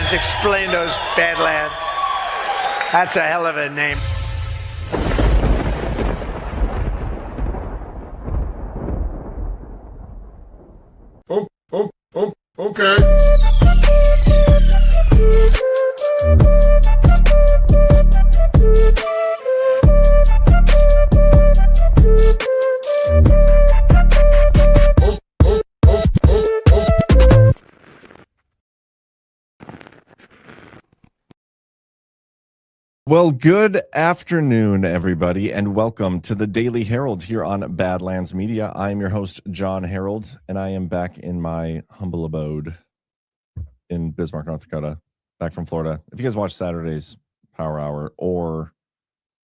Badlands. Explain those Badlands. That's a hell of a name. Okay. Well, good afternoon, everybody, and welcome to the Daily Herold here on Badlands Media. I am your host, Jon Herold, and I am back in my humble abode in Bismarck, North Dakota, back from Florida. If you guys watched Saturday's Power Hour or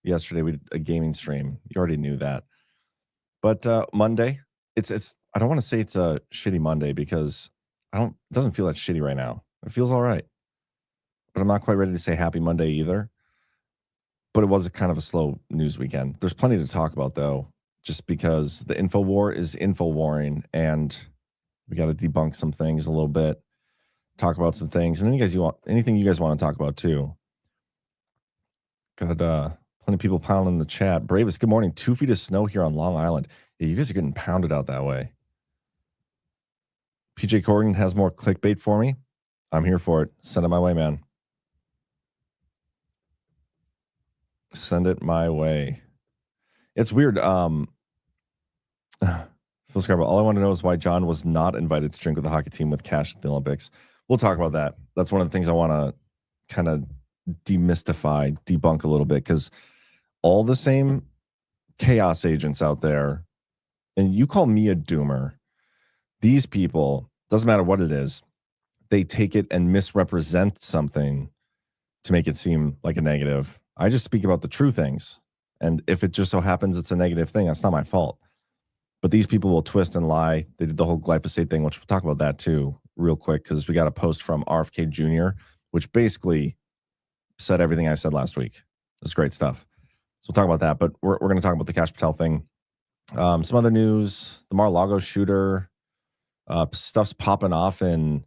yesterday we did a gaming stream, you already knew that. But Monday, it's I don't want to say it's a shitty Monday because it doesn't feel that shitty right now. It feels all right. But I'm not quite ready to say happy Monday either. But it was a kind of a slow news weekend. There's plenty to talk about, though, just because the info war is info warring, and we got to debunk some things a little bit, talk about some things, and anything you guys want to talk about too. Got plenty of people pounding in the chat. Bravest, good morning. 2 feet of snow here on Long Island. Yeah, you guys are getting pounded out that way. PJ Corrigan has more clickbait for me. I'm here for it. Send it my way, man. Send it my way. It's weird. Phil Scarborough, all I want to know is why Jon was not invited to drink with the hockey team with Kash at the Olympics. We'll talk about that. That's one of the things I want to kind of demystify, debunk a little bit, because all the same chaos agents out there, and you call me a doomer, these people, doesn't matter what it is, they take it and misrepresent something to make it seem like a negative. I just speak about the true things. And if it just so happens it's a negative thing, that's not my fault. But these people will twist and lie. They did the whole glyphosate thing, which we'll talk about that too real quick, because we got a post from RFK Jr., which basically said everything I said last week. It's great stuff. So we'll talk about that. But we're going to talk about the Kash Patel thing. Some other news, the Mar-a-Lago shooter, stuff's popping off in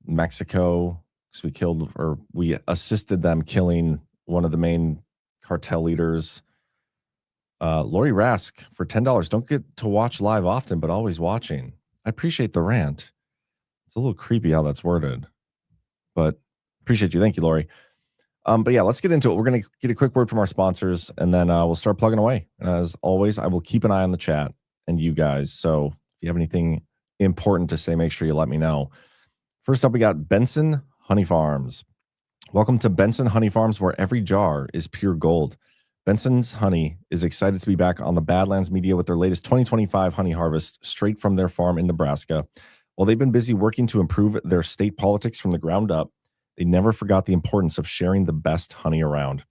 Mexico because we assisted them killing one of the main cartel leaders, Lori Rask, for $10. Don't get to watch live often, but always watching. I appreciate the rant. It's a little creepy how that's worded, but appreciate you. Thank you, Lori. But yeah, let's get into it. We're going to get a quick word from our sponsors, and then we'll start plugging away. As always, I will keep an eye on the chat and you guys. So if you have anything important to say, make sure you let me know. First up, we got Benson Honey Farms. Welcome to Benson Honey Farms, where every jar is pure gold. Benson's Honey is excited to be back on the Badlands Media with their latest 2025 honey harvest straight from their farm in Nebraska. While they've been busy working to improve their state politics from the ground up, they never forgot the importance of sharing the best honey around.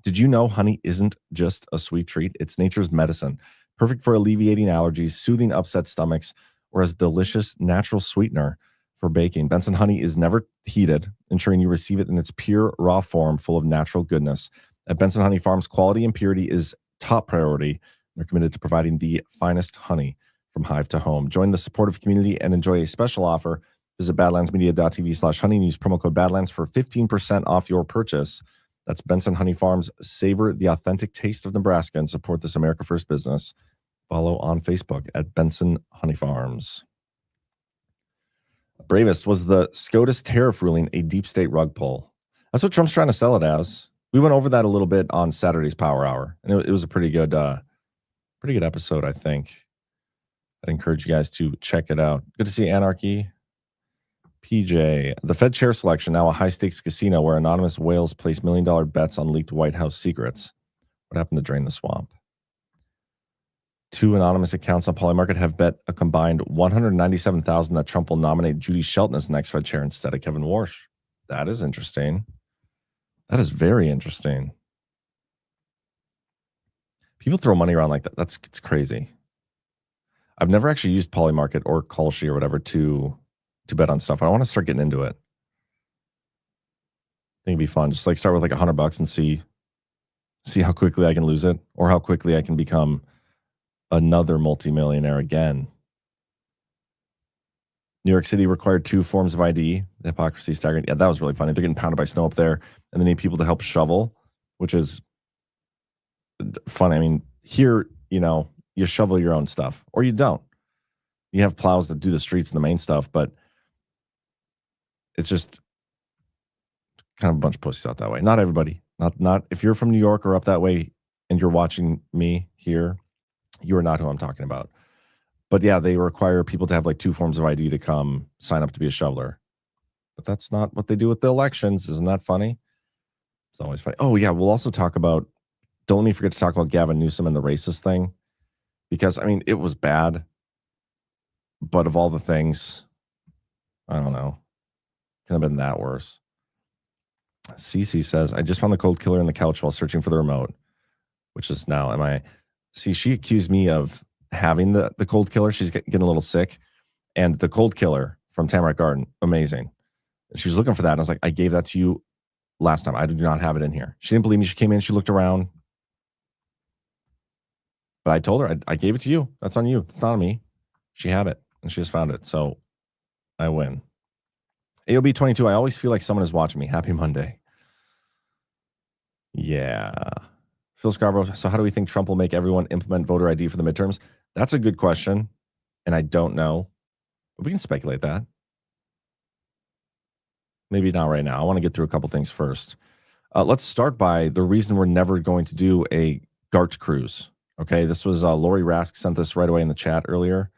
Did you know honey isn't just a sweet treat? It's nature's medicine, perfect for alleviating allergies, soothing upset stomachs, or as a delicious natural sweetener for baking. Benson Honey is never heated, ensuring you receive it in its pure, raw form full of natural goodness. At Benson Honey Farms, quality and purity is top priority. They're committed to providing the finest honey from hive to home. Join the supportive community and enjoy a special offer. Visit badlandsmedia.tv/honey and use promo code Badlands for 15% off your purchase. That's Benson Honey Farms. Savor the authentic taste of Nebraska and support this America First business. Follow on Facebook at Benson Honey Farms. Bravest, was the SCOTUS tariff ruling a deep state rug pull? That's what Trump's trying to sell it as. We went over that a little bit on Saturday's Power Hour, and it was a pretty good episode, I think. I'd encourage you guys to check it out. Good to see Anarchy. PJ, the Fed chair selection, now a high-stakes casino where anonymous whales place million-dollar bets on leaked White House secrets. What happened to Drain the Swamp? 2 anonymous accounts on Polymarket have bet a combined $197,000 that Trump will nominate Judy Shelton as next Fed chair instead of Kevin Warsh. That is interesting. That is very interesting. People throw money around like that. It's crazy. I've never actually used Polymarket or Kalshi or whatever to bet on stuff. I want to start getting into it. I think it'd be fun. Just like start with like $100 and see how quickly I can lose it, or how quickly I can become another multimillionaire again. New York City required 2 forms of ID. The hypocrisy staggering. Yeah, that was really funny. They're getting pounded by snow up there, and they need people to help shovel, which is fun. I mean, here, you shovel your own stuff, or you don't. You have plows that do the streets and the main stuff, but it's just kind of a bunch of pussies out that way. Not everybody. Not if you're from New York or up that way and you're watching me here, you are not who I'm talking about. But yeah, they require people to have like 2 forms of ID to come sign up to be a shoveler. But that's not what they do with the elections. Isn't that funny? It's always funny. Oh yeah, we'll also talk about, don't let me forget to talk about Gavin Newsom and the racist thing. Because I mean, it was bad. But of all the things, I don't know. Could have been that worse. Cece says, I just found the cold killer in the couch while searching for the remote, which is now, see, she accused me of having the cold killer. She's getting a little sick. And the cold killer from Tamarack Garden, amazing. She was looking for that. And I was like, I gave that to you last time. I do not have it in here. She didn't believe me. She came in, she looked around. But I told her, I gave it to you. That's on you. It's not on me. She had it, and she just found it. So I win. AOB 22, I always feel like someone is watching me. Happy Monday. Yeah. Phil Scarborough, so how do we think Trump will make everyone implement voter ID for the midterms? That's a good question, and I don't know. But we can speculate that. Maybe not right now. I want to get through a couple things first. Let's start by the reason we're never going to do a GART cruise. Okay, this was Lori Rask sent this right away in the chat earlier.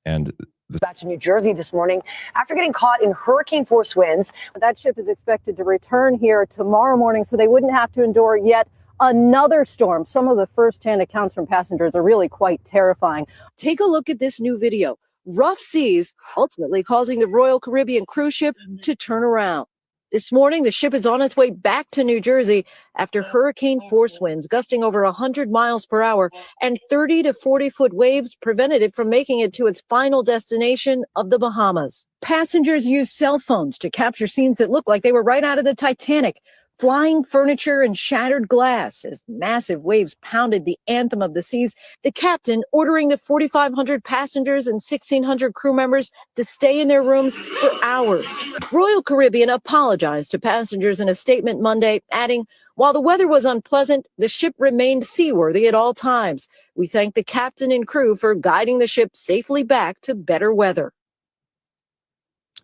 And back to New Jersey this morning after getting caught in hurricane force winds. That ship is expected to return here tomorrow morning so they wouldn't have to endure yet another storm. Some of the first-hand accounts from passengers are really quite terrifying. Take a look at this new video. Rough seas ultimately causing the Royal Caribbean cruise ship to turn around. This morning, the ship is on its way back to New Jersey after hurricane force winds gusting over 100 miles per hour and 30 to 40-foot waves prevented it from making it to its final destination of the Bahamas. Passengers used cell phones to capture scenes that looked like they were right out of the Titanic. Flying furniture and shattered glass as massive waves pounded the anthem of the seas, the captain ordering the 4,500 passengers and 1,600 crew members to stay in their rooms for hours. Royal Caribbean apologized to passengers in a statement Monday, adding, while the weather was unpleasant, the ship remained seaworthy at all times. We thank the captain and crew for guiding the ship safely back to better weather.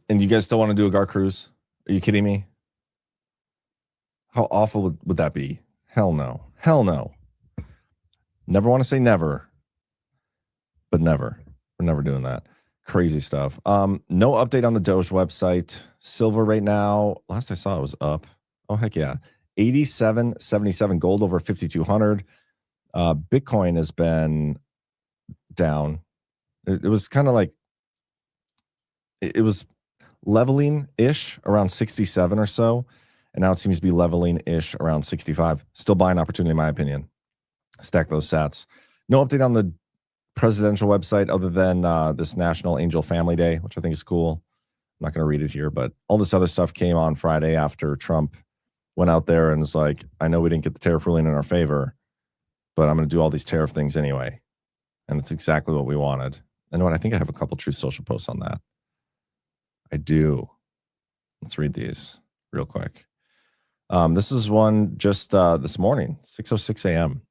you guys still want to do a GART cruise? Are you kidding me? How awful would that be? Hell no. Hell no. Never want to say never, but never. We're never doing that. Crazy stuff. No update on the Doge website. Silver right now, last I saw it was up. Oh, heck yeah. 87.77, gold over 5,200. Bitcoin has been down. It was kind of like, it was leveling-ish around 67 or so. And now it seems to be leveling-ish around 65. Still buying opportunity, in my opinion. Stack those sats. No update on the presidential website other than this National Angel Family Day, which I think is cool. I'm not going to read it here, but all this other stuff came on Friday after Trump went out there and was like, I know we didn't get the tariff ruling in our favor, but I'm going to do all these tariff things anyway. And it's exactly what we wanted. And what I think I have a couple Truth Social posts on that. I do. Let's read these real quick. This is one just this morning, 6:06 a.m.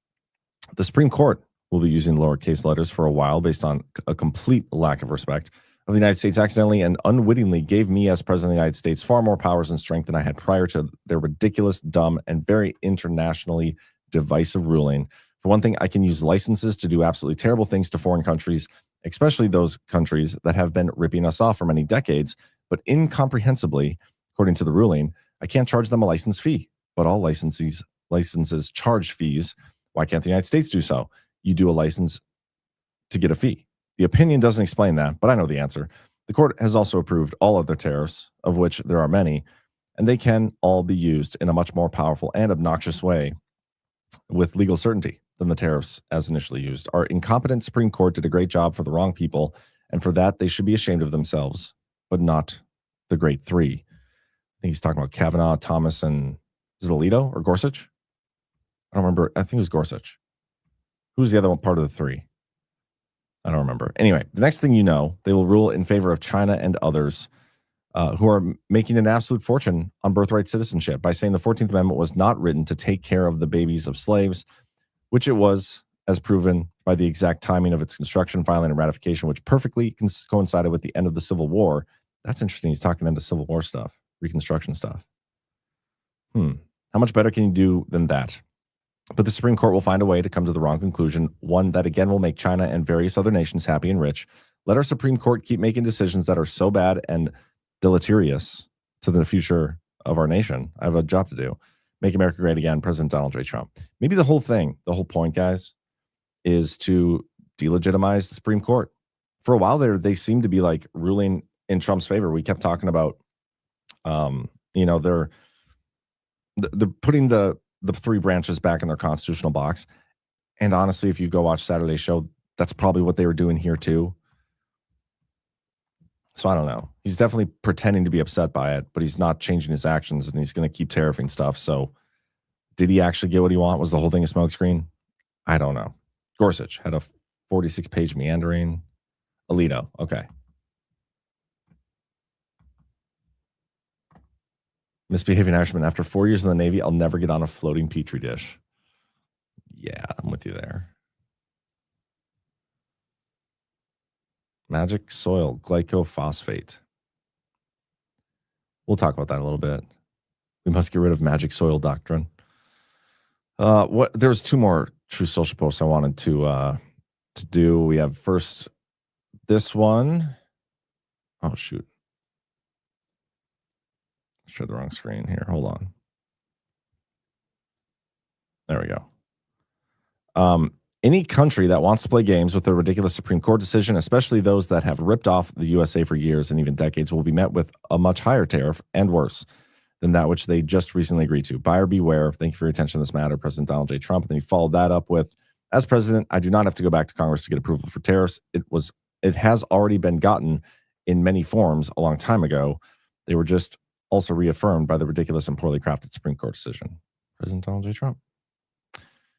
The Supreme Court will be using lowercase letters for a while based on a complete lack of respect of the United States accidentally and unwittingly gave me as president of the United States far more powers and strength than I had prior to their ridiculous, dumb, and very internationally divisive ruling. For one thing, I can use licenses to do absolutely terrible things to foreign countries, especially those countries that have been ripping us off for many decades, but incomprehensibly, according to the ruling, I can't charge them a license fee, but all licenses charge fees. Why can't the United States do so? You do a license to get a fee. The opinion doesn't explain that, but I know the answer. The court has also approved all other tariffs, of which there are many, and they can all be used in a much more powerful and obnoxious way with legal certainty than the tariffs as initially used. Our incompetent Supreme Court did a great job for the wrong people, and for that, they should be ashamed of themselves, but not the great three. I think he's talking about Kavanaugh, Thomas, and is it Alito or Gorsuch? I don't remember. I think it was Gorsuch. Who's the other one part of the three? I don't remember. Anyway, the next thing you know, they will rule in favor of China and others who are making an absolute fortune on birthright citizenship by saying the 14th Amendment was not written to take care of the babies of slaves, which it was, as proven by the exact timing of its construction, filing, and ratification, which perfectly coincided with the end of the Civil War. That's interesting. He's talking into Civil War stuff, Reconstruction stuff. How much better can you do than that? But the Supreme Court will find a way to come to the wrong conclusion, one that again will make China and various other nations happy and rich. Let our Supreme Court keep making decisions that are so bad and deleterious to the future of our nation. I have a job to do. Make America great again, President Donald J. Trump. Maybe the whole point, guys, is to delegitimize the Supreme Court. For a while there, they seemed to be like ruling in Trump's favor. We kept talking about, they're putting the three branches back in their constitutional box. And honestly, if you go watch Saturday's show, that's probably what they were doing here too. So I don't know. He's definitely pretending to be upset by it, but he's not changing his actions, and he's going to keep tariffing stuff. So did he actually get what he wanted? Was the whole thing a smokescreen? I don't know. Gorsuch had a 46-page meandering. Alito, okay. Misbehaving Irishman. After 4 years in the Navy, I'll never get on a floating Petri dish. Yeah, I'm with you there. Magic soil, glycophosphate. We'll talk about that a little bit. We must get rid of magic soil doctrine. There's two more True Social posts I wanted to do. We have first this one. Oh shoot. Share the wrong screen here. Hold on. There we go. Any country that wants to play games with a ridiculous Supreme Court decision, especially those that have ripped off the USA for years and even decades, will be met with a much higher tariff and worse than that which they just recently agreed to. Buyer beware. Thank you for your attention to this matter, President Donald J. Trump. And then he followed that up with, as president, I do not have to go back to Congress to get approval for tariffs. It has already been gotten in many forms a long time ago. They were just also reaffirmed by the ridiculous and poorly crafted Supreme Court decision. President Donald J. Trump.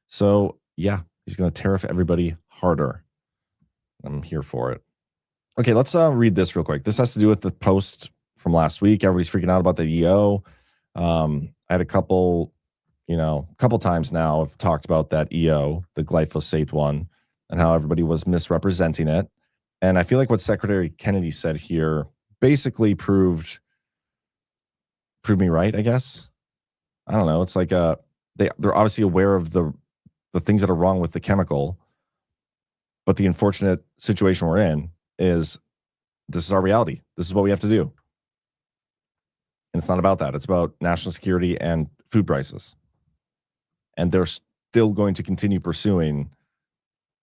So, yeah, he's going to tariff everybody harder. I'm here for it. Okay, let's read this real quick. This has to do with the post from last week. Everybody's freaking out about the EO. I had a couple times now I've talked about that EO, the glyphosate one, and how everybody was misrepresenting it. And I feel like what Secretary Kennedy said here basically proved me right, I guess. I don't know. It's like they're obviously aware of the things that are wrong with the chemical, but the unfortunate situation we're in is this is our reality. This is what we have to do. And it's not about that. It's about national security and food prices. And they're still going to continue pursuing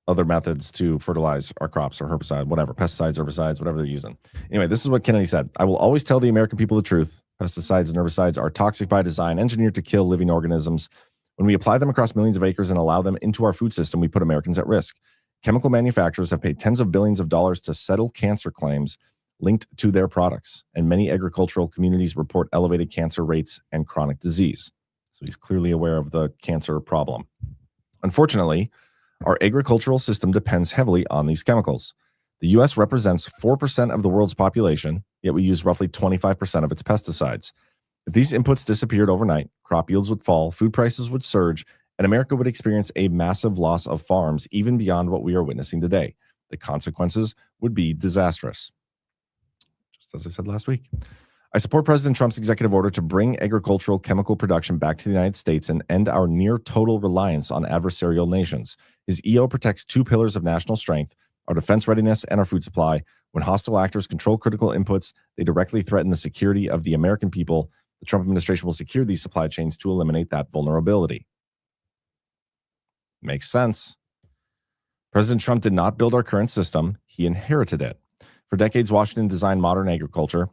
other methods to fertilize our crops or herbicide, whatever, pesticides, herbicides, whatever they're using. Anyway, this is what Kennedy said. I will always tell the American people the truth. Pesticides and herbicides are toxic by design, engineered to kill living organisms. When we apply them across millions of acres and allow them into our food system, we put Americans at risk. Chemical manufacturers have paid tens of billions of dollars to settle cancer claims linked to their products, and many agricultural communities report elevated cancer rates and chronic disease. So he's clearly aware of the cancer problem. Unfortunately, our agricultural system depends heavily on these chemicals. The U.S. represents 4% of the world's population, yet we use roughly 25% of its pesticides. If these inputs disappeared overnight, crop yields would fall, food prices would surge, and America would experience a massive loss of farms, even beyond what we are witnessing today. The consequences would be disastrous. Just as I said last week. I support President Trump's executive order to bring agricultural chemical production back to the United States and end our near total reliance on adversarial nations. His EO protects two pillars of national strength, our defense readiness and our food supply. When hostile actors control critical inputs, they directly threaten the security of the American people. The Trump administration will secure these supply chains to eliminate that vulnerability. Makes sense. President Trump did not build our current system. He inherited it. For decades, Washington designed modern agriculture.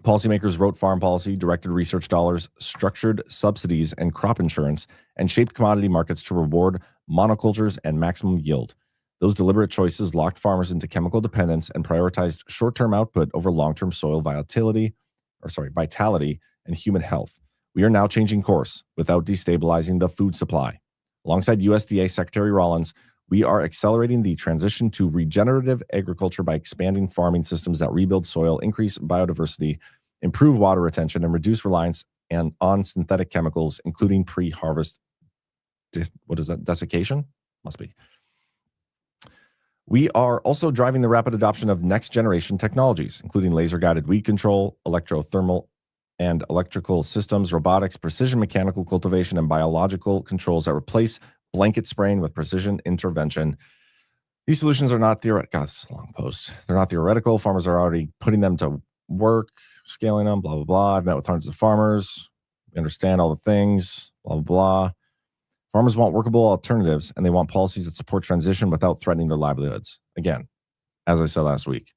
Policymakers wrote farm policy, directed research dollars, structured subsidies and crop insurance, and shaped commodity markets to reward monocultures and maximum yield. Those deliberate choices locked farmers into chemical dependence and prioritized short-term output over long-term soil vitality and human health. We are now changing course without destabilizing the food supply. Alongside USDA Secretary Rollins, We are accelerating the transition to regenerative agriculture by expanding farming systems that rebuild soil, increase biodiversity, improve water retention, and reduce reliance on synthetic chemicals, including pre-harvest, desiccation? Must be. We are also driving the rapid adoption of next-generation technologies, including laser-guided weed control, electrothermal and electrical systems, robotics, precision mechanical cultivation, and biological controls that replace blanket spraying with precision intervention. These solutions are not theoretical. God, this is a long post. They're not theoretical. Farmers are already putting them to work, scaling them, blah, blah, blah. I've met with hundreds of farmers. We understand all the things, blah, blah, blah. Farmers want workable alternatives, and they want policies that support transition without threatening their livelihoods. Again, as I said last week,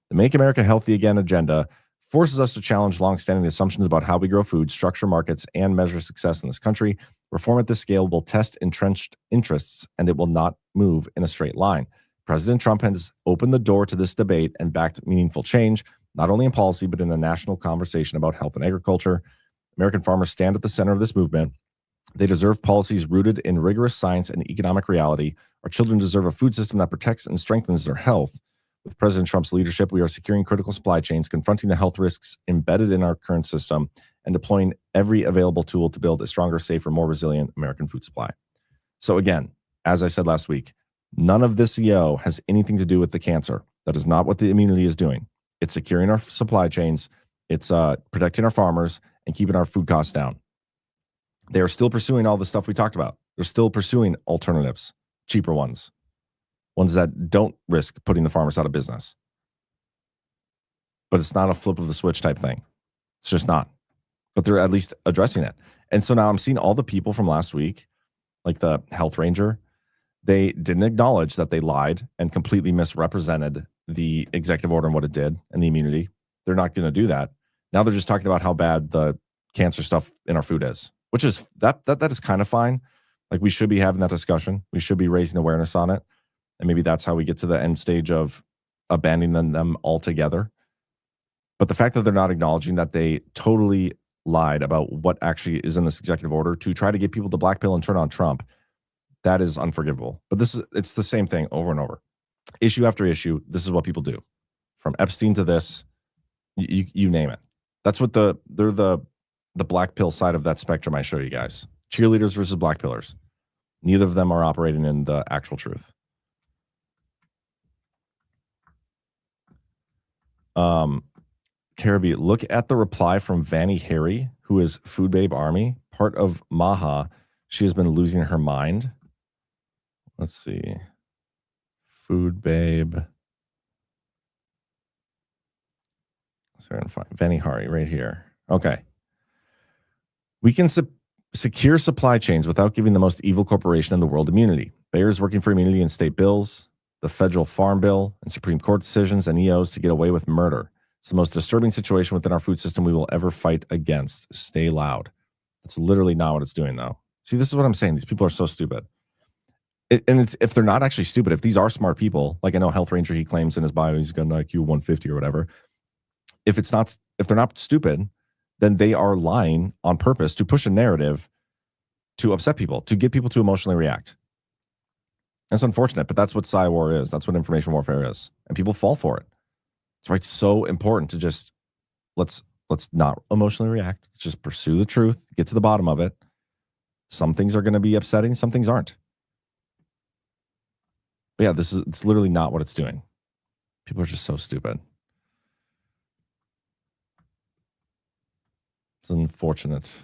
the Make America Healthy Again agenda forces us to challenge longstanding assumptions about how we grow food, structure markets, and measure success in this country. Reform at this scale will test entrenched interests, and it will not move in a straight line. President Trump has opened the door to this debate and backed meaningful change, not only in policy, but in a national conversation about health and agriculture. American farmers stand at the center of this movement. They deserve policies rooted in rigorous science and economic reality. Our children deserve a food system that protects and strengthens their health. With President Trump's leadership, we are securing critical supply chains, confronting the health risks embedded in our current system, and deploying every available tool to build a stronger, safer, more resilient American food supply. So again, as I said last week, none of this EO has anything to do with the cancer. That is not what the immunity is doing. It's securing our supply chains. It's protecting our farmers and keeping our food costs down. They are still pursuing all the stuff we talked about. They're still pursuing alternatives, cheaper ones that don't risk putting the farmers out of business. But it's not a flip of the switch type thing. It's just not. But they're at least addressing it. And so now I'm seeing all the people from last week, like the health ranger, they didn't acknowledge that they lied and completely misrepresented the executive order and what it did and the immunity. They're not going to do that. Now they're just talking about how bad the cancer stuff in our food is, which is that is kind of fine. Like, we should be having that discussion. We should be raising awareness on it. And maybe that's how we get to the end stage of abandoning them altogether. But the fact that they're not acknowledging that they totally lied about what actually is in this executive order to try to get people to blackpill and turn on Trump, that is unforgivable. But it's the same thing over and over. Issue after issue, this is what people do. From Epstein to this, you name it. That's what they're the black pill side of that spectrum I show you guys. Cheerleaders versus black pillars. Neither of them are operating in the actual truth. Caribbean, look at the reply from Vanny Harry, who is Food Babe Army, part of Maha. She has been losing her mind. Let's see. Food Babe. Sorry, I'm fine. Vanny Hari right here. Okay. We can secure supply chains without giving the most evil corporation in the world immunity. Bayer is working for immunity in state bills, the federal farm bill, and Supreme Court decisions and EOs to get away with murder. It's the most disturbing situation within our food system we will ever fight against. Stay loud. That's literally not what it's doing, though. See, this is what I'm saying. These people are so stupid. If they're not actually stupid, if these are smart people, like I know Health Ranger, he claims in his bio he's got an IQ 150 or whatever. If they're not stupid, then they are lying on purpose to push a narrative to upset people, to get people to emotionally react. That's unfortunate, but that's what Psy War is. That's what information warfare is. And people fall for it. That's why it's so important to just let's not emotionally react. Let's just pursue the truth, get to the bottom of it. Some things are going to be upsetting, some things aren't. But yeah, it's literally not what it's doing. People are just so stupid. It's unfortunate.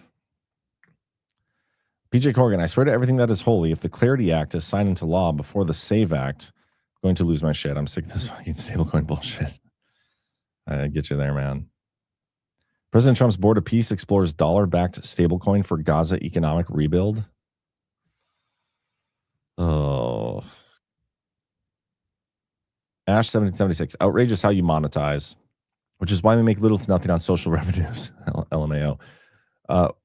PJ Corrigan, I swear to everything that is holy, if the Clarity Act is signed into law before the SAVE Act, I'm going to lose my shit. I'm sick of this fucking stablecoin bullshit. I get you there, man. President Trump's Board of Peace explores dollar-backed stablecoin for Gaza economic rebuild. Oh. Ash 1776. Outrageous how you monetize, which is why we make little to nothing on social revenues. LMAO.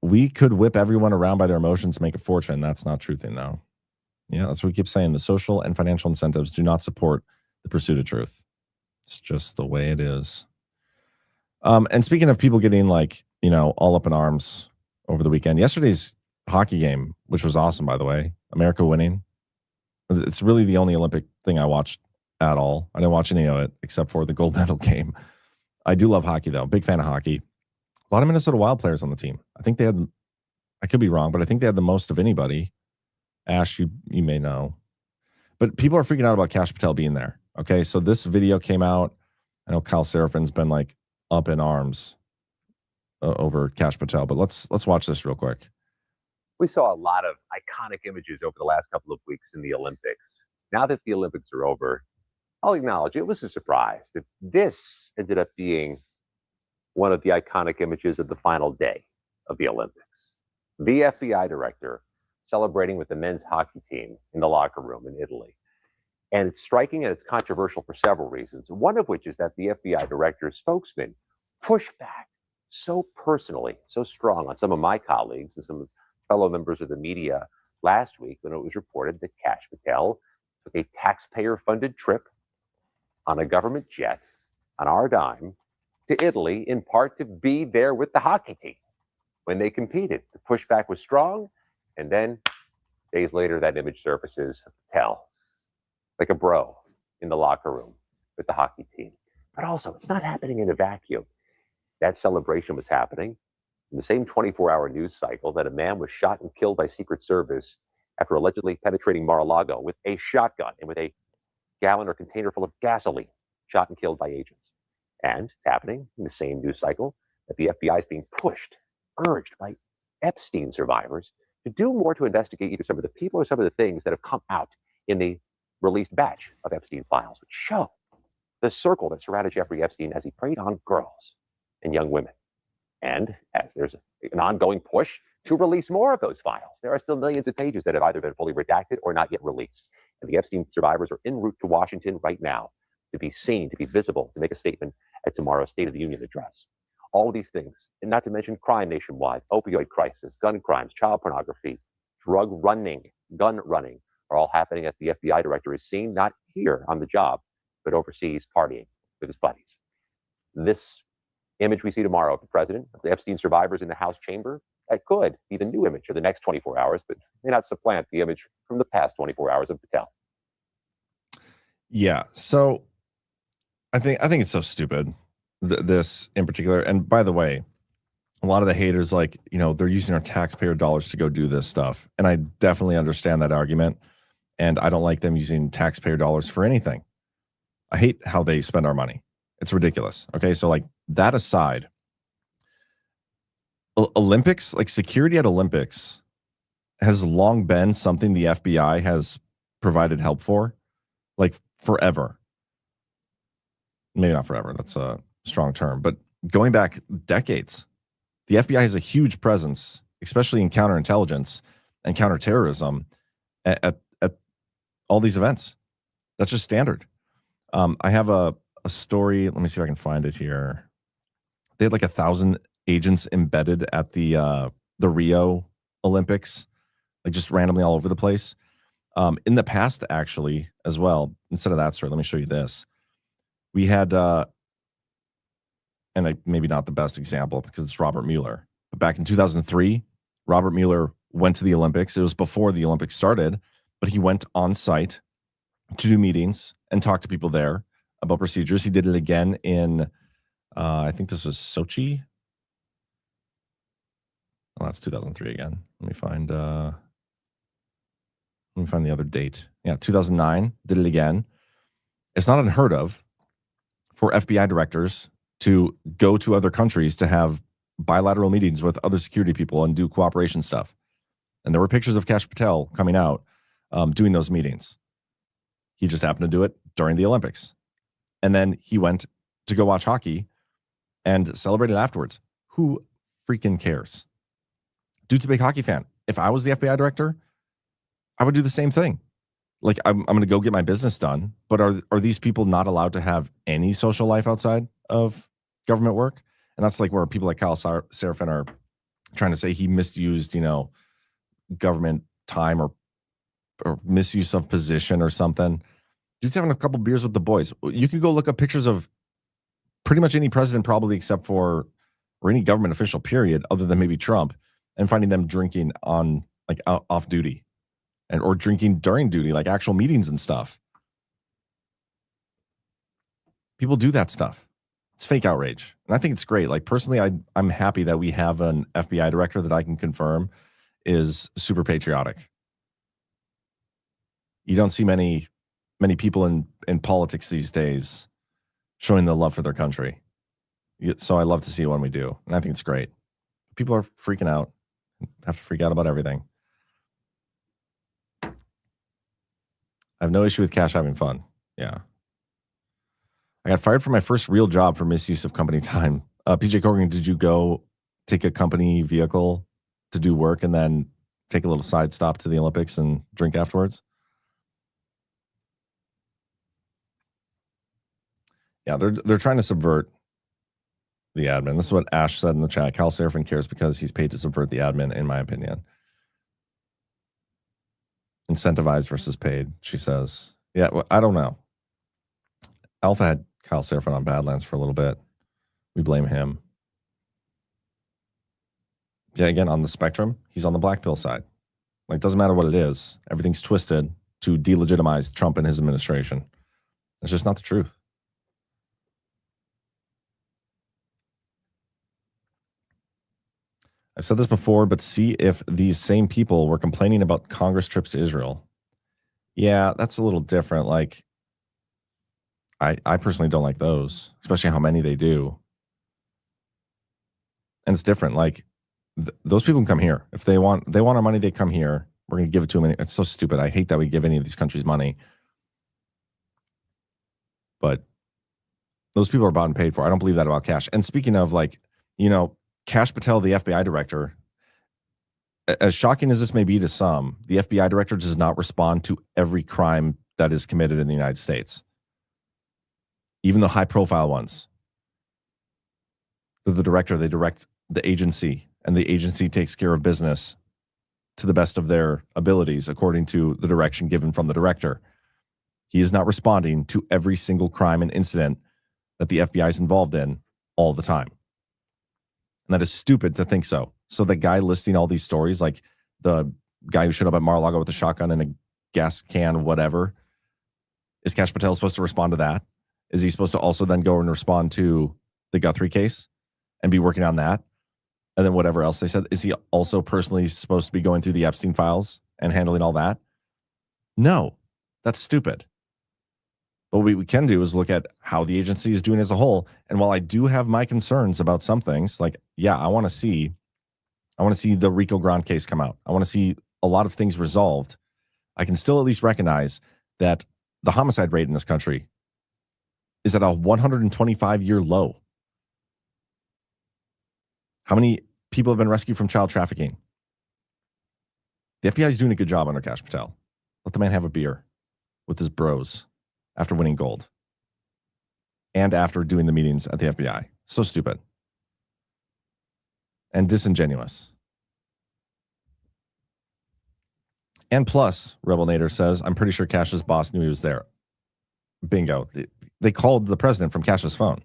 We could whip everyone around by their emotions to make a fortune. That's not true thing, though. Yeah, that's what we keep saying. The social and financial incentives do not support the pursuit of truth. It's just the way it is. And speaking of people getting all up in arms over the weekend, yesterday's hockey game, which was awesome, by the way, America winning. It's really the only Olympic thing I watched at all. I didn't watch any of it except for the gold medal game. I do love hockey, though. Big fan of hockey. A lot of Minnesota Wild players on the team. I think they had, I could be wrong, but I think they had the most of anybody. Ash, you may know. But people are freaking out about Kash Patel being there. Okay, so this video came out. I know Kyle Serafin's been like up in arms over Kash Patel, but let's watch this real quick. We saw a lot of iconic images over the last couple of weeks in the Olympics. Now that the Olympics are over, I'll acknowledge it was a surprise that this ended up being one of the iconic images of the final day of the Olympics. The FBI director celebrating with the men's hockey team in the locker room in Italy. And it's striking and it's controversial for several reasons. One of which is that the FBI director's spokesman pushed back so personally, so strong on some of my colleagues and some fellow members of the media last week when it was reported that Kash Patel took a taxpayer-funded trip on a government jet on our dime to Italy, in part to be there with the hockey team when they competed. The pushback was strong, and then days later, that image surfaces of Patel like a bro in the locker room with the hockey team. But also, it's not happening in a vacuum. That celebration was happening in the same 24-hour news cycle that a man was shot and killed by Secret Service after allegedly penetrating Mar-a-Lago with a shotgun and with a gallon or container full of gasoline, shot and killed by agents. And it's happening in the same news cycle that the FBI is being pushed, urged by Epstein survivors to do more to investigate either some of the people or some of the things that have come out in the released batch of Epstein files, which show the circle that surrounded Jeffrey Epstein as he preyed on girls and young women. And as there's an ongoing push to release more of those files, there are still millions of pages that have either been fully redacted or not yet released. And the Epstein survivors are en route to Washington right now to be seen, to be visible, to make a statement at tomorrow's State of the Union address. All of these things, and not to mention crime nationwide, opioid crisis, gun crimes, child pornography, drug running, gun running, are all happening as the FBI director is seen not here on the job, but overseas partying with his buddies. This image we see tomorrow of the president, of the Epstein survivors in the House chamber, that could be the new image of the next 24 hours, but may not supplant the image from the past 24 hours of Patel. Yeah, so I think it's so stupid, this in particular. And by the way, a lot of the haters, like, you know, they're using our taxpayer dollars to go do this stuff. And I definitely understand that argument. And I don't like them using taxpayer dollars for anything. I hate how they spend our money. It's ridiculous. Okay, so like that aside, Olympics, like security at Olympics has long been something the FBI has provided help for, like forever. Maybe not forever, that's a strong term, but going back decades, the FBI has a huge presence, especially in counterintelligence and counterterrorism at all these events. That's just standard. I have a story. Let me see if I can find it here. They had like 1,000 agents embedded at the Rio Olympics, like just randomly all over the place. In the past, actually, as well, instead of that story, let me show you this. We had, and maybe not the best example because it's Robert Mueller, but back in 2003, Robert Mueller went to the Olympics. It was before the Olympics started, but he went on site to do meetings and talk to people there about procedures. He did it again in, I think this was Sochi. Well, that's 2003 again. Let me find the other date. Yeah, 2009, did it again. It's not unheard of for FBI directors to go to other countries to have bilateral meetings with other security people and do cooperation stuff. And there were pictures of Kash Patel coming out doing those meetings. He just happened to do it during the Olympics. And then he went to go watch hockey and celebrated afterwards. Who freaking cares? Dude's a big hockey fan. If I was the FBI director, I would do the same thing. Like, I'm going to go get my business done, but are these people not allowed to have any social life outside of government work? And that's like where people like Kyle Serafin are trying to say he misused, you know, government time or misuse of position or something. Dude's having a couple beers with the boys. You could go look up pictures of pretty much any president, probably except for, or any government official, period, other than maybe Trump, and finding them drinking on like off duty. or drinking during duty, like actual meetings and stuff. People do that stuff. It's fake outrage. And I think it's great. Like personally, I'm happy that we have an FBI director that I can confirm is super patriotic. You don't see many people in politics these days showing the love for their country. So I love to see it when we do. And I think it's great. People are freaking out, have to freak out about everything. I have no issue with Kash having fun. Yeah. I got fired from my first real job for misuse of company time. PJ Corrigan, did you go take a company vehicle to do work and then take a little side stop to the Olympics and drink afterwards? Yeah, they're trying to subvert the admin. This is what Ash said in the chat. Cal Serafin cares because he's paid to subvert the admin, in my opinion. Incentivized versus paid, she says. Yeah, well, I don't know. Alpha had Kyle Serafin on Badlands for a little bit. We blame him. Yeah, again, on the spectrum, he's on the black pill side. Like, doesn't matter what it is. Everything's twisted to delegitimize Trump and his administration. It's just not the truth. I've said this before, but see if these same people were complaining about Congress trips to Israel. Yeah, that's a little different. Like, I personally don't like those, especially how many they do. And it's different. Like, those people can come here. If they want our money, they come here. We're going to give it to them. It's so stupid. I hate that we give any of these countries money. But those people are bought and paid for. I don't believe that about Kash. And speaking of, like, you know, Kash Patel, the FBI director, as shocking as this may be to some, the FBI director does not respond to every crime that is committed in the United States, even the high-profile ones. They're the director. They direct the agency, and the agency takes care of business to the best of their abilities according to the direction given from the director. He is not responding to every single crime and incident that the FBI is involved in all the time. And that is stupid to think so. So the guy listing all these stories, like the guy who showed up at Mar-a-Lago with a shotgun and a gas can, whatever, is Kash Patel supposed to respond to that? Is he supposed to also then go and respond to the Guthrie case and be working on that? And then whatever else they said, is he also personally supposed to be going through the Epstein files and handling all that? No, that's stupid. But what we can do is look at how the agency is doing as a whole. And while I do have my concerns about some things, like, yeah, I want to see the Rico Grande case come out. I want to see a lot of things resolved. I can still at least recognize that the homicide rate in this country is at a 125-year low. How many people have been rescued from child trafficking? The FBI is doing a good job under Kash Patel. Let the man have a beer with his bros after winning gold and after doing the meetings at the FBI. So stupid and disingenuous. And plus, Rebel Nader says, I'm pretty sure Kash's boss knew he was there. Bingo. They called the president from Kash's phone.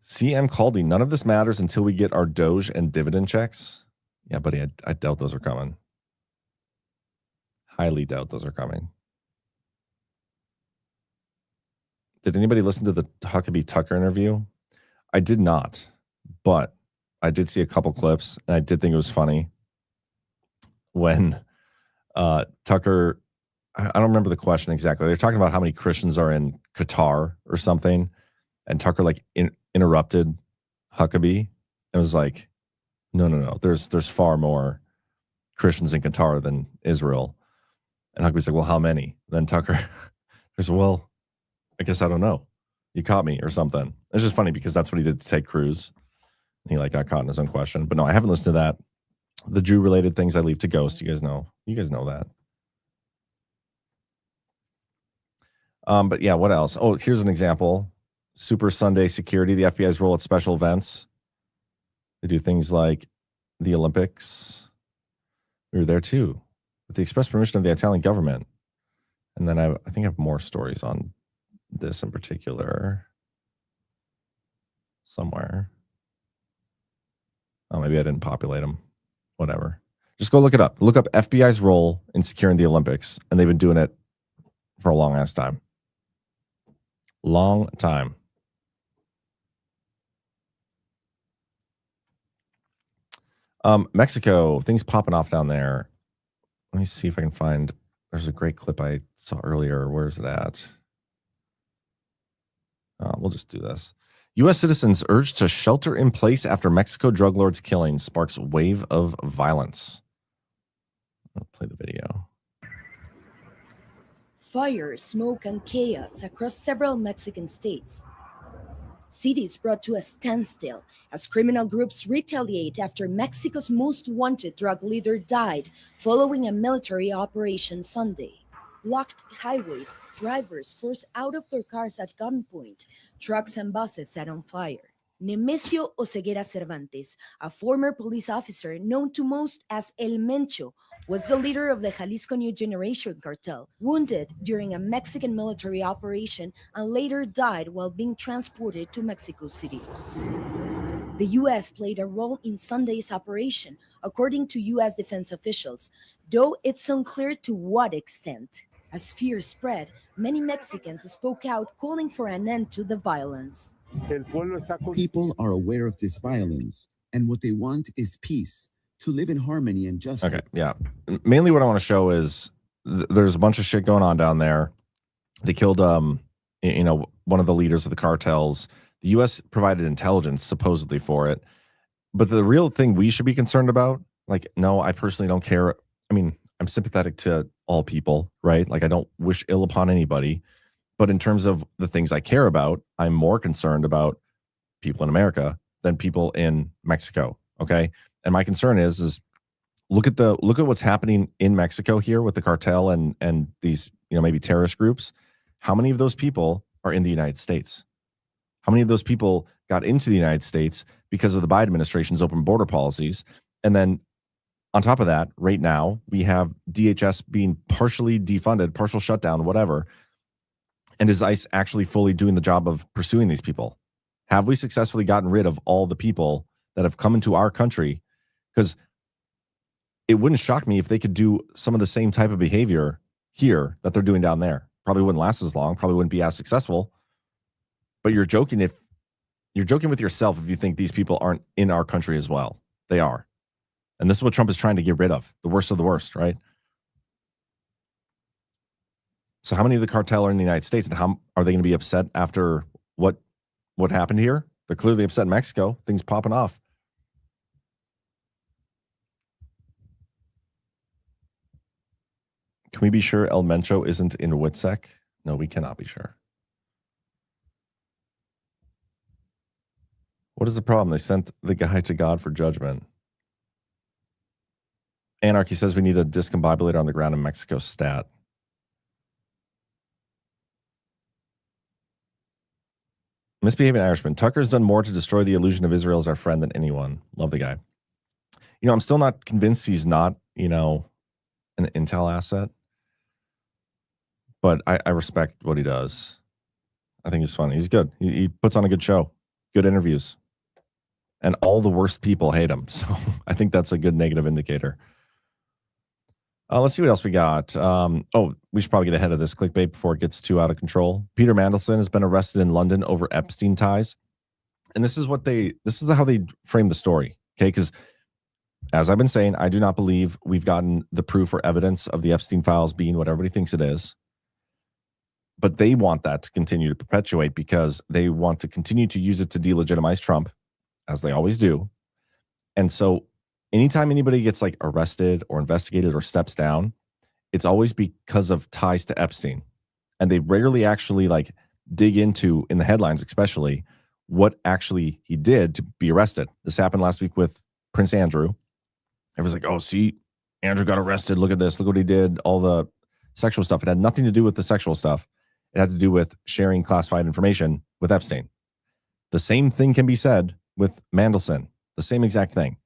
CM Caldy, none of this matters until we get our Doge and dividend checks. Yeah, buddy, I doubt those are coming. Highly doubt those are coming. Did anybody listen to the Huckabee Tucker interview? I did not, but I did see a couple clips, and I did think it was funny when Tucker, I don't remember the question exactly. They're talking about how many Christians are in Qatar or something, and Tucker like interrupted Huckabee and was like, no. There's far more Christians in Qatar than Israel. And Huckabee's like, well, how many? Then Tucker says, well, I guess I don't know. You caught me or something. It's just funny because that's what he did to Ted Cruz. And he like got caught in his own question. But no, I haven't listened to that. The Jew related things I leave to Ghost. You guys know that. But yeah, what else? Oh, here's an example. Super Sunday Security, the FBI's role at special events. They do things like the Olympics. We were there too, with the express permission of the Italian government. And then I think I have more stories on this in particular somewhere. Oh, maybe I didn't populate them. Whatever. Just go look it up. Look up FBI's role in securing the Olympics, and they've been doing it for a long ass time. Long time. Mexico, things popping off down there. Let me see if I can find. There's a great clip I saw earlier. Where's it at? We'll just do this. U.S. citizens urged to shelter in place after Mexico drug lord's killing sparks wave of violence. I'll play the video. Fire, smoke, and chaos across several Mexican states. Cities brought to a standstill as criminal groups retaliate after Mexico's most wanted drug leader died following a military operation Sunday. Blocked highways, drivers forced out of their cars at gunpoint, trucks and buses set on fire. Nemesio Oseguera Cervantes, a former police officer known to most as El Mencho, was the leader of the Jalisco New Generation cartel, wounded during a Mexican military operation and later died while being transported to Mexico City. The U.S. played a role in Sunday's operation, according to U.S. defense officials, though it's unclear to what extent. As fear spread, many Mexicans spoke out calling for an end to the violence. People are aware of this violence, and what they want is peace, to live in harmony and justice. Okay, yeah. Mainly what I want to show is there's a bunch of shit going on down there. They killed, one of the leaders of the cartels. The U.S. provided intelligence, supposedly, for it. But the real thing we should be concerned about, like, no, I personally don't care. I mean, I'm sympathetic to all people, right? Like, I don't wish ill upon anybody. But in terms of the things I care about, I'm more concerned about people in America than people in Mexico. Okay. And my concern is look at what's happening in Mexico here with the cartel and these, maybe terrorist groups. How many of those people are in the United States? How many of those people got into the United States because of the Biden administration's open border policies? And then on top of that, right now, we have DHS being partially defunded, partial shutdown, whatever. And is ICE actually fully doing the job of pursuing these people? Have we successfully gotten rid of all the people that have come into our country? Because it wouldn't shock me if they could do some of the same type of behavior here that they're doing down there. Probably wouldn't last as long, probably wouldn't be as successful. But you're joking with yourself if you think these people aren't in our country as well. They are. And this is what Trump is trying to get rid of. The worst of the worst, right? So how many of the cartel are in the United States, and how are they going to be upset after what happened here? They're clearly upset in Mexico. Things popping off. Can we be sure El Mencho isn't in Witsec? No, we cannot be sure. What is the problem? They sent the guy to God for judgment. Anarchy says we need a discombobulator on the ground in Mexico stat. Misbehaving Irishman. Tucker's done more to destroy the illusion of Israel as our friend than anyone. Love the guy. I'm still not convinced he's not, an intel asset. But I respect what he does. I think he's funny. He's good. He puts on a good show. Good interviews. And all the worst people hate him. So I think that's a good negative indicator. Let's see what else we got. We should probably get ahead of this clickbait before it gets too out of control. Peter Mandelson has been arrested in London over Epstein ties. And this is how they frame the story. Okay. Because as I've been saying, I do not believe we've gotten the proof or evidence of the Epstein files being what everybody thinks it is. But they want that to continue to perpetuate because they want to continue to use it to delegitimize Trump, as they always do. And so anytime anybody gets arrested or investigated or steps down, it's always because of ties to Epstein. And they rarely actually dig into, in the headlines especially, what actually he did to be arrested. This happened last week with Prince Andrew. Everyone's like, oh, see, Andrew got arrested. Look at this. Look what he did. All the sexual stuff. It had nothing to do with the sexual stuff. It had to do with sharing classified information with Epstein. The same thing can be said with Mandelson. The same exact thing.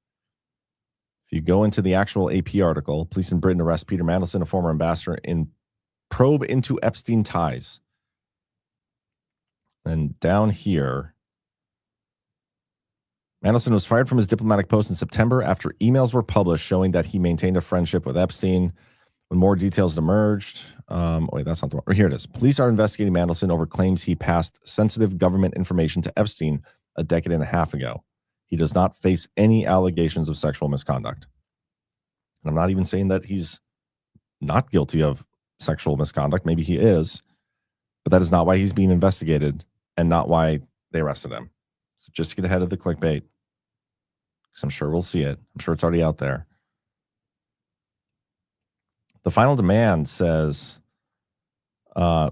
If you go into the actual AP article, police in Britain arrest Peter Mandelson, a former ambassador, in probe into Epstein ties. And down here, Mandelson was fired from his diplomatic post in September after emails were published showing that he maintained a friendship with Epstein. When more details emerged, wait, that's not the one. Here it is. Police are investigating Mandelson over claims he passed sensitive government information to Epstein a decade and a half ago. He does not face any allegations of sexual misconduct. And I'm not even saying that he's not guilty of sexual misconduct. Maybe he is, but that is not why he's being investigated and not why they arrested him. So just to get ahead of the clickbait, because I'm sure we'll see it. I'm sure it's already out there. The final demand says, for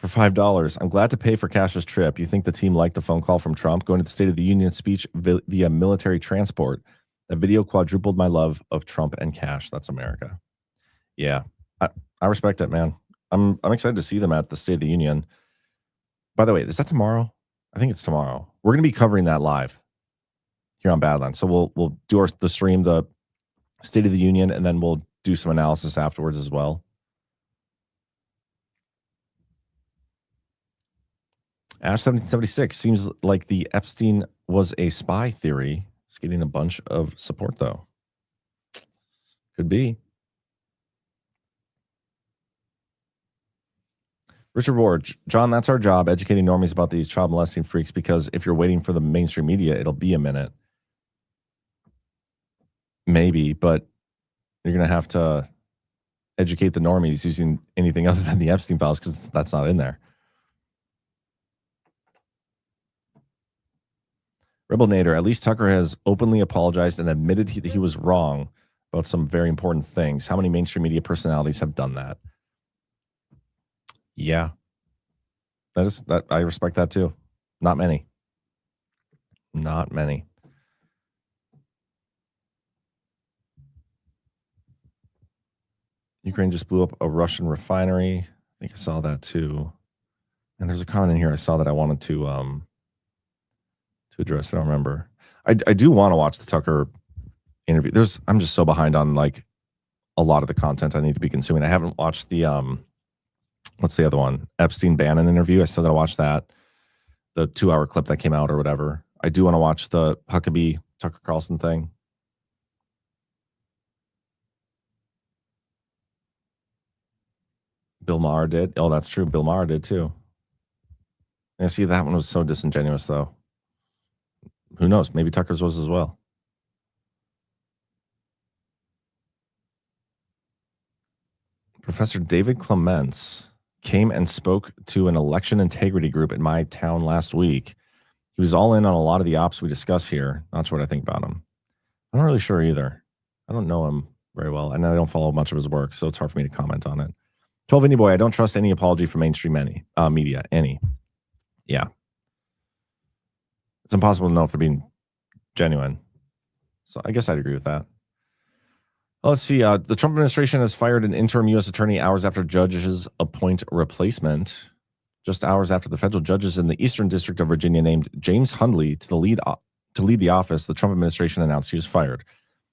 $5, I'm glad to pay for Kash's trip. You think the team liked the phone call from Trump going to the State of the Union speech via military transport? That video quadrupled my love of Trump and Kash. That's America. Yeah, I respect it, man. I'm excited to see them at the State of the Union. By the way, is that tomorrow? I think it's tomorrow. We're going to be covering that live here on Badlands. So we'll do the stream, the State of the Union, and then we'll do some analysis afterwards as well. Ash 1776 seems like the Epstein was a spy theory. It's getting a bunch of support, though. Could be. Richard Ward, John, that's our job, educating normies about these child molesting freaks, because if you're waiting for the mainstream media, it'll be a minute. Maybe, but you're going to have to educate the normies using anything other than the Epstein files, because that's not in there. Rebel Nader, at least Tucker has openly apologized and admitted that he was wrong about some very important things. How many mainstream media personalities have done that? Yeah, that I respect that too. Not many. Not many. Ukraine just blew up a Russian refinery. I think I saw that too. And there's a comment in here I saw that I wanted to address. I don't remember. I do want to watch the Tucker interview. I'm just so behind on like a lot of the content I need to be consuming. I haven't watched the what's the other one? Epstein-Bannon interview. I still got to watch that. The 2-hour clip that came out or whatever. I do want to watch the Huckabee Tucker Carlson thing. Bill Maher did. Oh, that's true. Bill Maher did too. I see that one was so disingenuous though. Who knows? Maybe Tucker's was as well. Professor David Clements came and spoke to an election integrity group in my town last week. He was all in on a lot of the ops we discuss here. Not sure what I think about him. I'm not really sure either. I don't know him very well, and I don't follow much of his work, so it's hard for me to comment on it. 12 Indie Boy, I don't trust any apology from mainstream media. Any. Yeah. It's impossible to know if they're being genuine. So I guess I'd agree with that. Let's see. The Trump administration has fired an interim U.S. attorney hours after judges appoint a replacement. Just hours after the federal judges in the Eastern District of Virginia named James Hundley to lead the office, the Trump administration announced he was fired.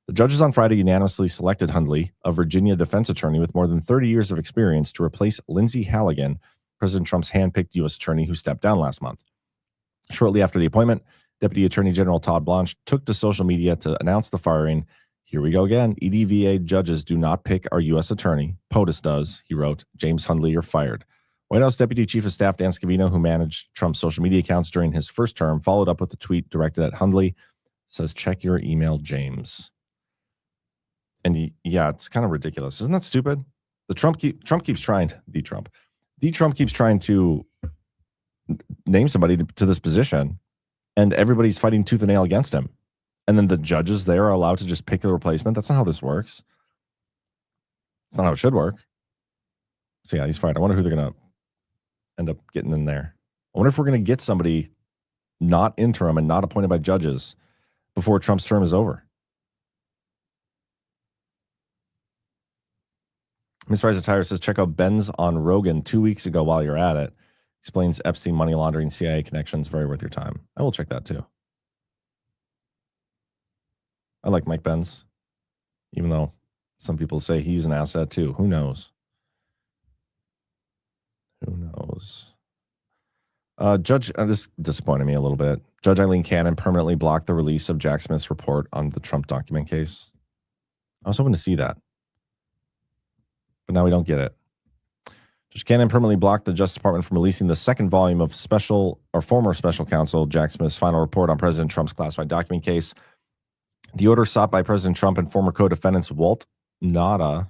The judges on Friday unanimously selected Hundley, a Virginia defense attorney with more than 30 years of experience, to replace Lindsey Halligan, President Trump's handpicked U.S. attorney who stepped down last month. Shortly after the appointment, Deputy Attorney General Todd Blanche took to social media to announce the firing. Here we go again. EDVA judges do not pick our U.S. attorney. POTUS does, he wrote. James Hundley, you're fired. White House Deputy Chief of Staff Dan Scavino, who managed Trump's social media accounts during his first term, followed up with a tweet directed at Hundley. Says, check your email, James. And yeah, it's kind of ridiculous. Isn't that stupid? Trump keeps trying to name somebody to this position, and everybody's fighting tooth and nail against him. And then the judges there are allowed to just pick the replacement. That's not how this works. It's not how it should work. So yeah, he's fired. I wonder who they're going to end up getting in there. I wonder if we're going to get somebody not interim and not appointed by judges before Trump's term is over. Ms. Riza Tire says, check out Ben's on Rogan 2 weeks ago while you're at it. Explains Epstein money laundering, CIA connections. Very worth your time. I will check that too. I like Mike Benz, even though some people say he's an asset too. Who knows? Who knows? Judge, this disappointed me a little bit. Judge Eileen Cannon permanently blocked the release of Jack Smith's report on the Trump document case. I was hoping to see that, but now we don't get it. Judge Cannon permanently blocked the Justice Department from releasing the second volume of former special counsel Jack Smith's final report on President Trump's classified document case. The order sought by President Trump and former co-defendants Walt Nauta,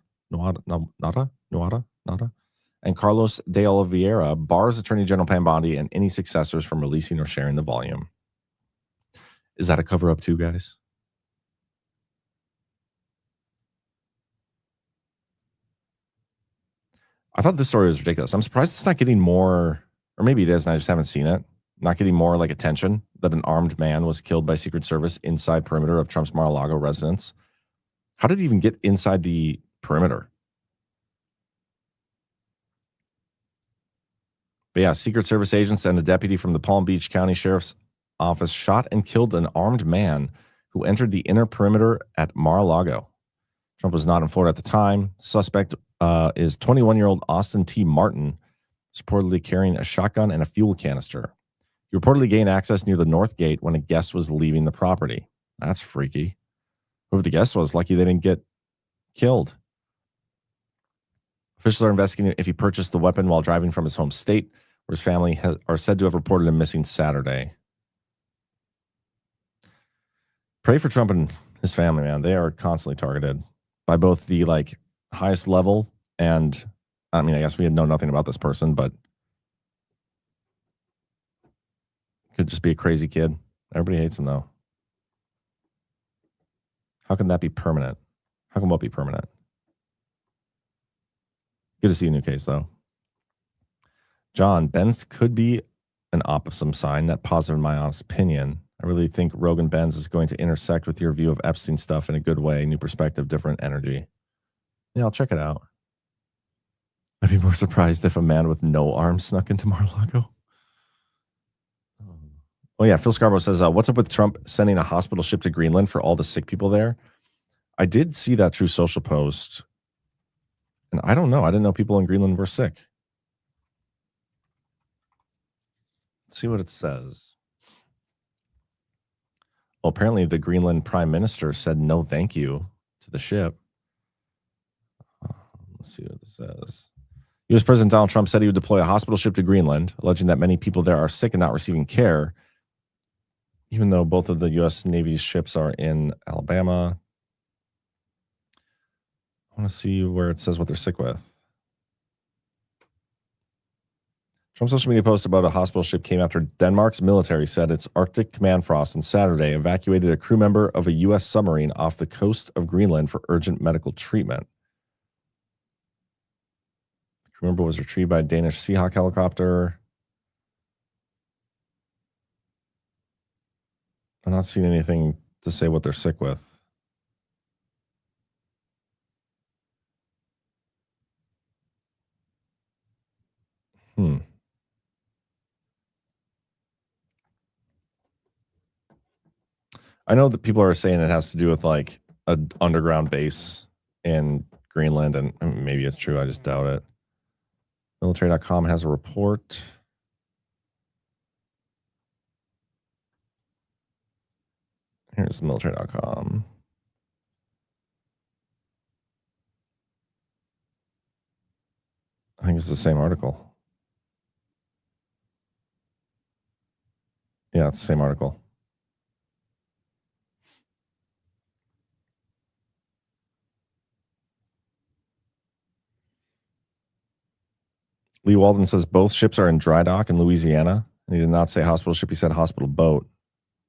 and Carlos de Oliveira bars Attorney General Pam Bondi and any successors from releasing or sharing the volume. Is that a cover-up too, guys? I thought this story was ridiculous. I'm surprised it's not getting more, or maybe it is, and I just haven't seen it, not getting more like attention that an armed man was killed by Secret Service inside perimeter of Trump's Mar-a-Lago residence. How did he even get inside the perimeter? But yeah, Secret Service agents and a deputy from the Palm Beach County Sheriff's Office shot and killed an armed man who entered the inner perimeter at Mar-a-Lago. Trump was not in Florida at the time. Suspect is 21-year-old Austin T. Martin, reportedly carrying a shotgun and a fuel canister. He reportedly gained access near the north gate when a guest was leaving the property. That's freaky. Whoever the guest was, lucky they didn't get killed. Officials are investigating if he purchased the weapon while driving from his home state, where his family are said to have reported him missing Saturday. Pray for Trump and his family, man. They are constantly targeted by both the highest level and, I mean, I guess we know nothing about this person, but could just be a crazy kid. Everybody hates him, though. How can that be permanent? How can what be permanent? Good to see a new case, though. John, Benz could be an op of some sign, net positive in my honest opinion. I really think Rogan Benz is going to intersect with your view of Epstein stuff in a good way. New perspective, different energy. Yeah, I'll check it out. I'd be more surprised if a man with no arms snuck into Mar-a-Lago. Oh, yeah. Phil Scarborough says, what's up with Trump sending a hospital ship to Greenland for all the sick people there? I did see that True Social post. And I don't know. I didn't know people in Greenland were sick. Let's see what it says. Well, apparently the Greenland prime minister said no thank you to the ship. Let's see what this says. U.S. President Donald Trump said he would deploy a hospital ship to Greenland, alleging that many people there are sick and not receiving care, even though both of the U.S. Navy's ships are in Alabama. I want to see where it says what they're sick with. Trump's social media post about a hospital ship came after Denmark's military said its Arctic command frost on Saturday evacuated a crew member of a U.S. submarine off the coast of Greenland for urgent medical treatment. The crew member was retrieved by a Danish Seahawk helicopter. I'm not seeing anything to say what they're sick with. I know that people are saying it has to do with an underground base in Greenland, and maybe it's true. I just doubt it. Military.com has a report. Here's military.com. I think it's the same article. Yeah, it's the same article. Lee Walden says both ships are in dry dock in Louisiana. And he did not say hospital ship. He said hospital boat,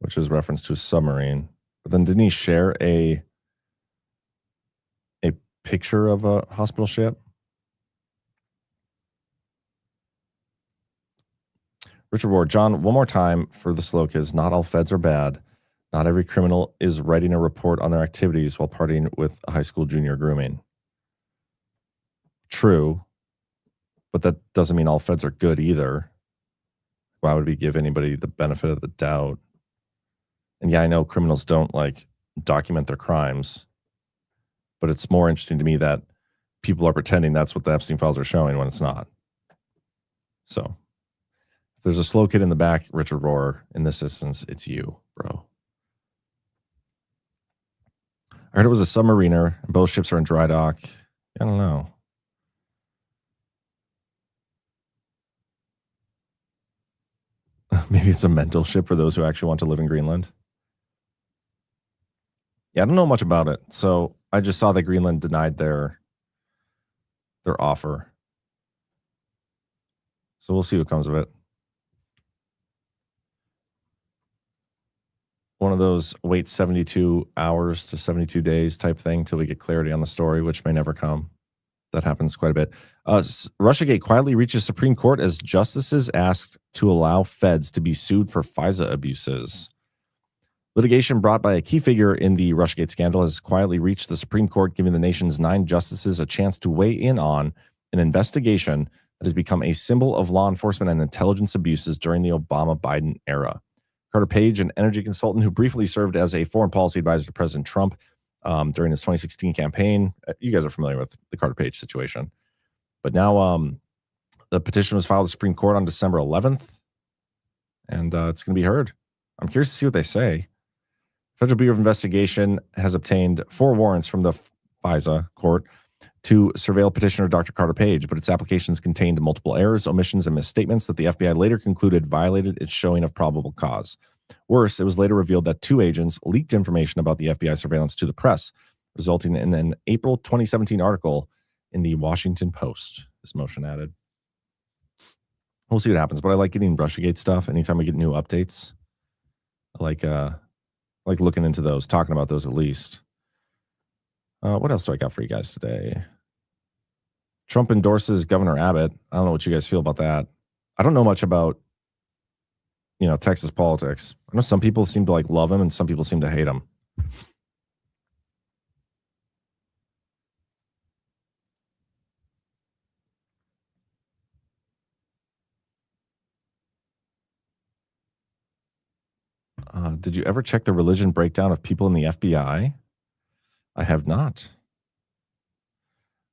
which is reference to a submarine. But then didn't he share a picture of a hospital ship? Richard Ward, John, one more time for the slow kids. Not all feds are bad. Not every criminal is writing a report on their activities while partying with a high school junior grooming. True. But that doesn't mean all feds are good either. Why would we give anybody the benefit of the doubt? And yeah, I know criminals don't document their crimes, but it's more interesting to me that people are pretending that's what the Epstein files are showing when it's not. So If there's a slow kid in the back, Richard Rohr, in this instance, it's you, bro. I heard it was a submariner, and both ships are in dry dock. I don't know. Maybe it's a mental ship for those who actually want to live in Greenland. Yeah, I don't know much about it. So I just saw that Greenland denied their offer. So we'll see what comes of it. One of those wait 72 hours to 72 days type thing till we get clarity on the story, which may never come. That happens quite a bit. Russiagate quietly reaches Supreme Court as justices asked to allow feds to be sued for FISA abuses. Litigation brought by a key figure in the Russiagate scandal has quietly reached the Supreme Court, giving the nation's 9 justices a chance to weigh in on an investigation that has become a symbol of law enforcement and intelligence abuses during the Obama-Biden era. Carter Page, an energy consultant who briefly served as a foreign policy advisor to President Trump during his 2016 campaign. You guys are familiar with the Carter Page situation. But now the petition was filed at the Supreme Court on December 11th, and it's going to be heard. I'm curious to see what they say. Federal Bureau of Investigation has obtained 4 warrants from the FISA court to surveil petitioner Dr. Carter Page, but its applications contained multiple errors, omissions, and misstatements that the FBI later concluded violated its showing of probable cause. Worse, it was later revealed that 2 agents leaked information about the FBI surveillance to the press, resulting in an April 2017 article in the Washington Post. This motion added. We'll see what happens, but I like getting Russiagate stuff anytime we get new updates. I like looking into those, talking about those at least. What else do I got for you guys today? Trump endorses Governor Abbott. I don't know what you guys feel about that. I don't know much about, Texas politics. I know some people seem to love him and some people seem to hate him. Did you ever check the religion breakdown of people in the FBI? I have not.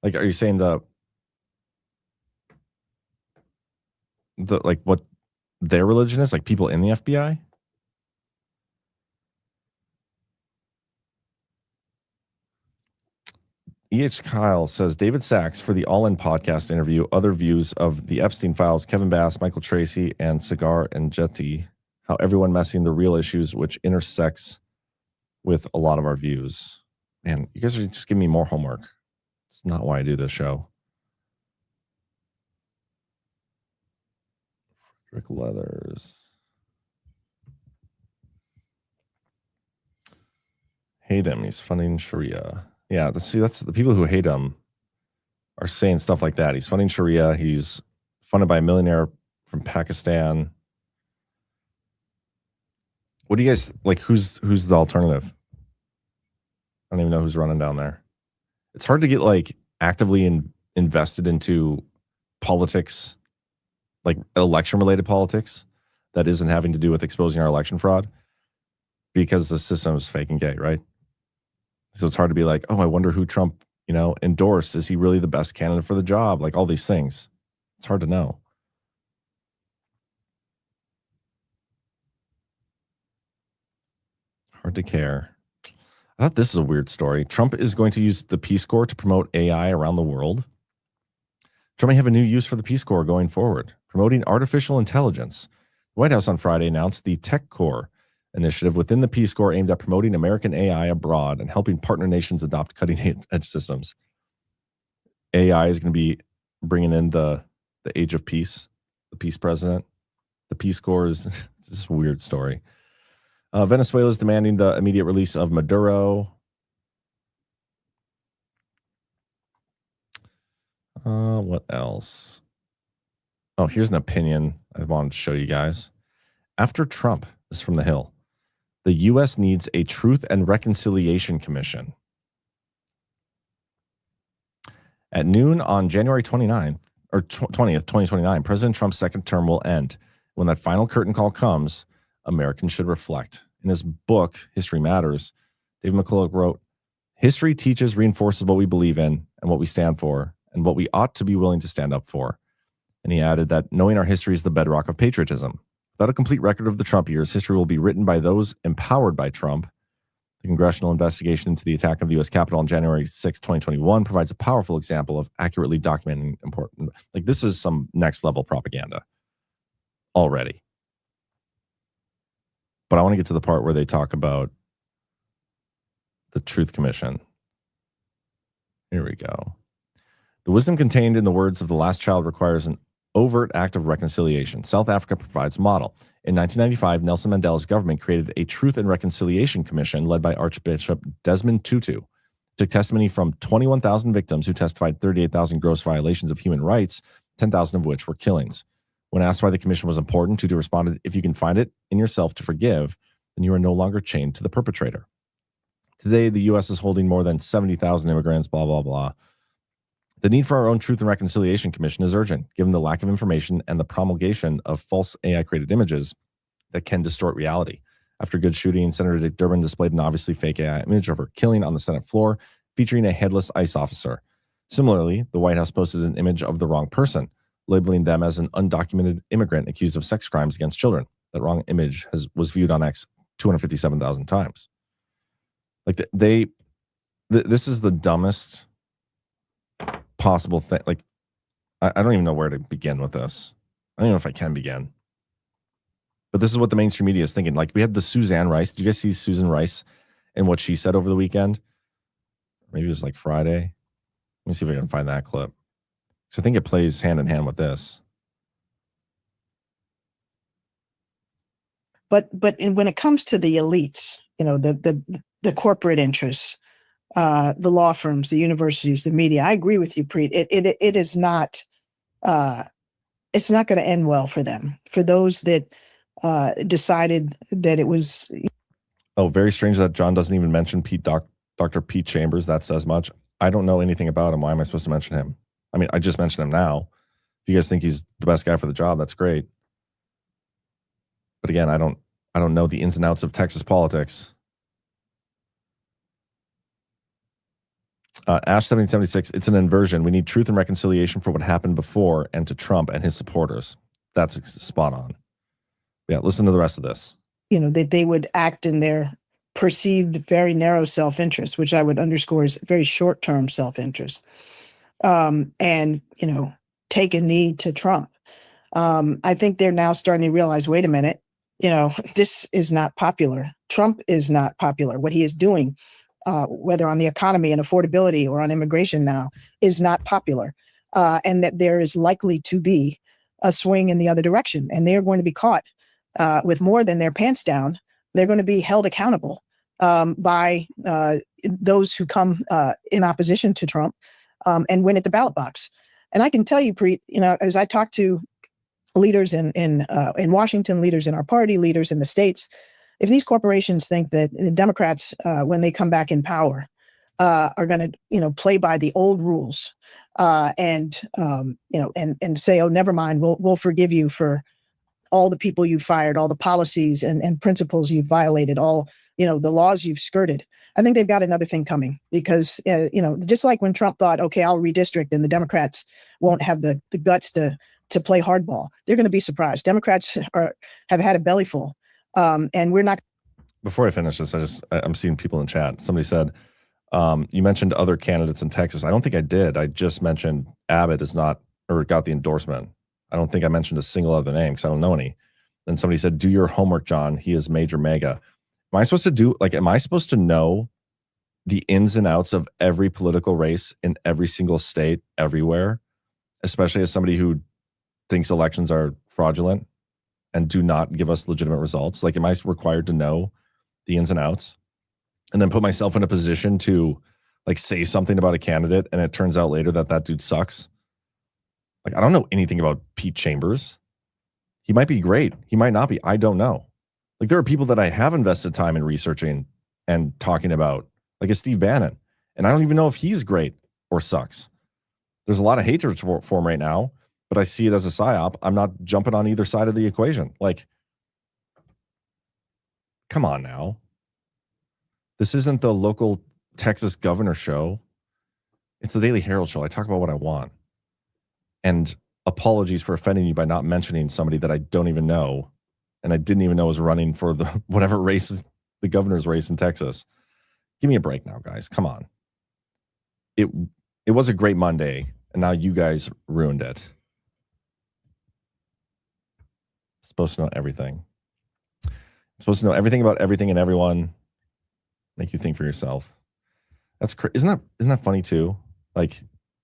Are you saying what their religion is? People in the FBI? E.H. Kyle says, David Sachs for the All In podcast interview, other views of the Epstein files, Kevin Bass, Michael Tracy, and Cigar and Jetty, how everyone messing the real issues, which intersects with a lot of our views. Man, you guys are just giving me more homework. It's not why I do this show. Rick Leathers. Hate him. He's funding Sharia. Yeah, that's the people who hate him are saying stuff like that. He's funding Sharia. He's funded by a millionaire from Pakistan. What do you guys who's the alternative? I don't even know who's running down there. It's hard to get actively invested into politics, election related politics that isn't having to do with exposing our election fraud, because the system is fake and gay, right? So it's hard to be oh, I wonder who Trump, endorsed. Is he really the best candidate for the job? All these things. It's hard to know. Hard to care. I thought this is a weird story. Trump is going to use the Peace Corps to promote AI around the world. Trump may have a new use for the Peace Corps going forward, promoting artificial intelligence. The White House on Friday announced the Tech Corps initiative within the Peace Corps aimed at promoting American AI abroad and helping partner nations adopt cutting-edge systems. AI is going to be bringing in the age of peace, the peace president. The Peace Corps is just a weird story. Venezuela is demanding the immediate release of Maduro. What else? Oh, here's an opinion I wanted to show you guys. After Trump, this is from The Hill, the U.S. needs a Truth and Reconciliation Commission. At noon on January 29th, or 20th, 2029, President Trump's second term will end. When that final curtain call comes, Americans should reflect. In his book, History Matters, David McCullough wrote, history teaches, reinforces what we believe in and what we stand for and what we ought to be willing to stand up for. And he added that knowing our history is the bedrock of patriotism. Without a complete record of the Trump years, history will be written by those empowered by Trump. The congressional investigation into the attack of the U.S. Capitol on January 6, 2021 provides a powerful example of accurately documenting important. Like, this is some next level propaganda already. But I want to get to the part where they talk about the Truth Commission. Here we go. The wisdom contained in the words of the last child requires an overt act of reconciliation. South Africa provides a model. In 1995, Nelson Mandela's government created a Truth and Reconciliation Commission led by Archbishop Desmond Tutu. Took testimony from 21,000 victims who testified 38,000 gross violations of human rights, 10,000 of which were killings. When asked why the commission was important, Tutu responded, "If you can find it in yourself to forgive, then you are no longer chained to the perpetrator." Today, the U.S. is holding more than 70,000 immigrants, blah, blah, blah. The need for our own Truth and Reconciliation Commission is urgent, given the lack of information and the promulgation of false AI-created images that can distort reality. After a good shooting, Senator Dick Durbin displayed an obviously fake AI image of her killing on the Senate floor, featuring a headless ICE officer. Similarly, the White House posted an image of the wrong person, labeling them as an undocumented immigrant accused of sex crimes against children. That wrong image was viewed on X 257,000 times. Like this is the dumbest possible thing. Like, I don't even know where to begin with this. I don't even know if I can begin. But this is what the mainstream media is thinking. Like, we had the Suzanne Rice. Did you guys see Susan Rice and what she said over the weekend? Maybe it was like Friday. Let me see if I can find that clip. So I think it plays hand in hand with this. But when it comes to the elites, the corporate interests, the law firms, the universities, the media, I agree with you, Preet. It is not. It's not going to end well for them. For those that decided that it was. Oh, very strange that John doesn't even mention Dr. Pete Chambers. That says much. I don't know anything about him. Why am I supposed to mention him? I mean, I just mentioned him now. If you guys think he's the best guy for the job, that's great. But again, I don't know the ins and outs of Texas politics. Ash 1776, it's an inversion. We need truth and reconciliation for what happened before and to Trump and his supporters. That's spot on. Yeah, listen to the rest of this. That they would act in their perceived very narrow self-interest, which I would underscore is very short-term self-interest. And take a knee to Trump. I think they're now starting to realize, wait a minute, this is not popular. Trump is not popular. What he is doing, whether on the economy and affordability or on immigration now, is not popular. And that there is likely to be a swing in the other direction. And they are going to be caught with more than their pants down. They're going to be held accountable by those who come in opposition to Trump and win at the ballot box. And I can tell you, Preet, as I talk to leaders in Washington, leaders in our party, leaders in the states, if these corporations think that the Democrats, when they come back in power, are going to, play by the old rules and say, oh, never mind, we'll forgive you for all the people you fired, all the policies and principles you've violated, all, the laws you've skirted. I think they've got another thing coming because, just like when Trump thought, okay, I'll redistrict and the Democrats won't have the guts to play hardball. They're going to be surprised. Democrats have had a bellyful, and we're not. Before I finish this, I'm seeing people in chat. Somebody said, you mentioned other candidates in Texas. I don't think I did. I just mentioned Abbott is not, or got the endorsement. I don't think I mentioned a single other name because I don't know any. Then somebody said, do your homework, John. He is major mega. Am I supposed to know the ins and outs of every political race in every single state everywhere, especially as somebody who thinks elections are fraudulent and do not give us legitimate results? Like, am I required to know the ins and outs and then put myself in a position to say something about a candidate and it turns out later that dude sucks? I don't know anything about Pete Chambers. He might be great. He might not be. I don't know. There are people that I have invested time in researching and talking about, like a Steve Bannon, and I don't even know if he's great or sucks. There's a lot of hatred for him right now, but I see it as a psyop. I'm not jumping on either side of the equation. Come on now. This isn't the local Texas governor show. It's the Daily Herold show. I talk about what I want. And apologies for offending you by not mentioning somebody that I don't even know, and I didn't even know was running for the whatever race, the governor's race in Texas. Give me a break now, guys. Come on. It was a great Monday, and now you guys ruined it. Supposed to know everything. Supposed to know everything about everything and everyone. Make you think for yourself. That's isn't that funny too? Like,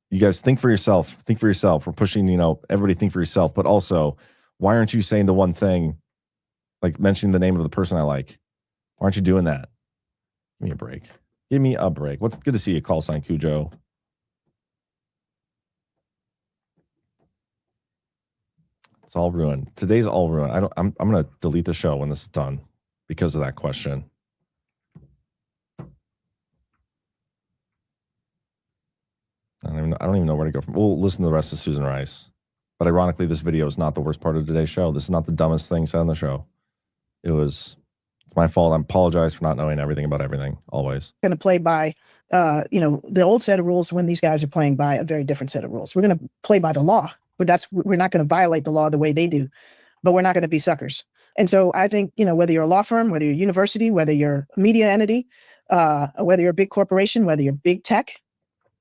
you guys think for yourself. Think for yourself. We're pushing, everybody think for yourself. But also, why aren't you saying the one thing, like mentioning the name of the person I like? Why aren't you doing that? Give me a break. Give me a break. What's good to see you, call sign Cujo. It's all ruined. Today's all ruined. I'm gonna delete the show when this is done because of that question. I don't even know where to go from. We'll listen to the rest of Susan Rice. But ironically, this video is not the worst part of today's show. This is not the dumbest thing said on the show. It's my fault. I apologize for not knowing everything about everything, always. Going to play by, the old set of rules when these guys are playing by a very different set of rules. We're going to play by the law. But we're not going to violate the law the way they do. But we're not going to be suckers. And so I think, whether you're a law firm, whether you're a university, whether you're a media entity, whether you're a big corporation, whether you're big tech,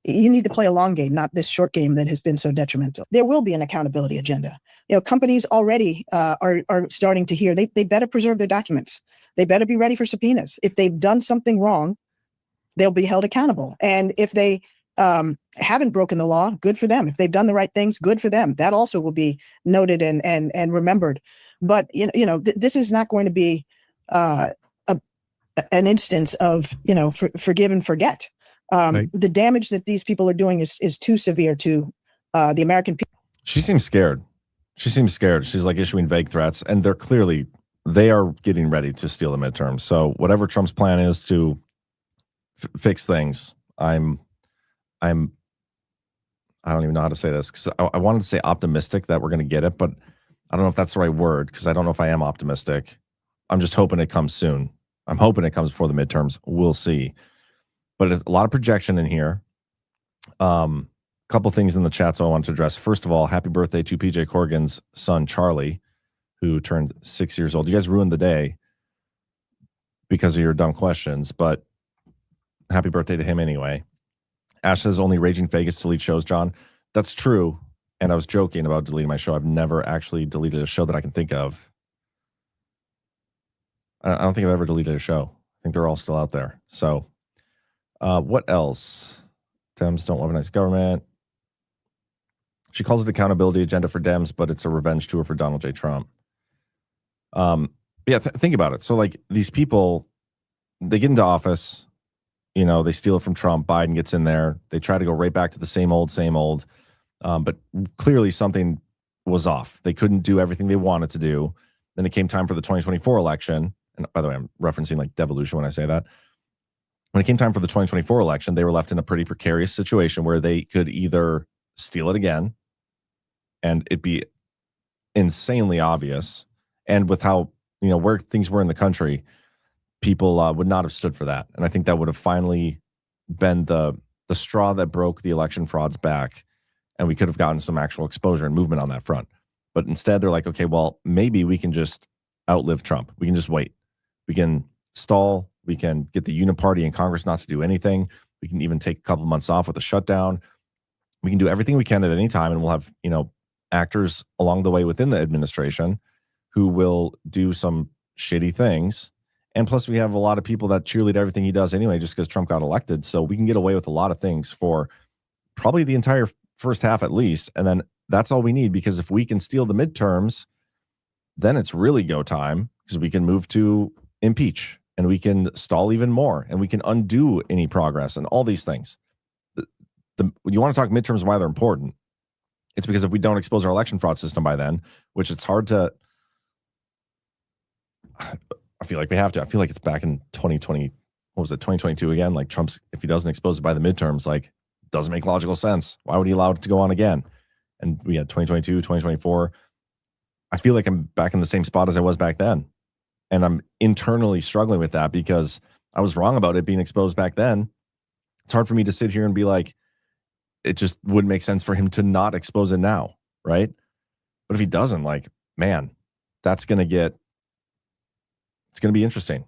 you need to play a long game, not this short game that has been so detrimental. There will be an accountability agenda. Companies already are starting to hear they better preserve their documents. They better be ready for subpoenas. If they've done something wrong, they'll be held accountable. And if they haven't broken the law, good for them. If they've done the right things, good for them. That also will be noted and remembered. But this is not going to be an instance of forgive and forget. Right. The damage that these people are doing is too severe to the American people. She seems scared. She's like issuing vague threats, and they are getting ready to steal the midterm. So whatever Trump's plan is to fix things, I don't even know how to say this, because I wanted to say optimistic that we're going to get it, but I don't know if that's the right word, because I don't know if I am optimistic. I'm just hoping it comes soon. I'm hoping it comes before the midterms. We'll see. But it's a lot of projection in here. Couple things in the chat so I want to address. First of all, happy birthday to PJ Corrigan's son, Charlie, who turned 6 years old. You guys ruined the day because of your dumb questions, but happy birthday to him anyway. Ash says only Raging Vegas delete shows, John. That's true. And I was joking about deleting my show. I've never actually deleted a show that I can think of. I don't think I've ever deleted a show. I think they're all still out there. So what else? Dems don't weaponize government. She calls it accountability agenda for Dems, but it's a revenge tour for Donald J. Trump. Think about it. So like these people, they get into office, they steal it from Trump. Biden gets in there. They try to go right back to the same old. But clearly something was off. They couldn't do everything they wanted to do. Then it came time for the 2024 election. And by the way, I'm referencing like devolution when I say that. When it came time for the 2024 election, they were left in a pretty precarious situation where they could either steal it again and it'd be insanely obvious. And with how, where things were in the country, people would not have stood for that. And I think that would have finally been the straw that broke the election fraud's back. And we could have gotten some actual exposure and movement on that front. But instead, they're like, okay, well, maybe we can just outlive Trump. We can just wait. We can stall. We can get the uniparty in Congress not to do anything. We can even take a couple months off with a shutdown. We can do everything we can at any time, and we'll have, actors along the way within the administration who will do some shitty things. And plus, we have a lot of people that cheerlead everything he does anyway, just because Trump got elected. So we can get away with a lot of things for probably the entire first half at least. And then that's all we need, because if we can steal the midterms, then it's really go time, because we can move to impeach and we can stall even more and we can undo any progress and all these things. When you want to talk midterms and why they're important, it's because if we don't expose our election fraud system by then, which it's hard to, I feel like we have to. I feel like it's back in 2020. What was it, 2022 again? Like Trump's, if he doesn't expose it by the midterms, like doesn't make logical sense. Why would he allow it to go on again? And we had 2022, 2024. I feel like I'm back in the same spot as I was back then. And I'm internally struggling with that because I was wrong about it being exposed back then. It's hard for me to sit here and be like, it just wouldn't make sense for him to not expose it now. right? But if he doesn't, like, man, it's going to be interesting.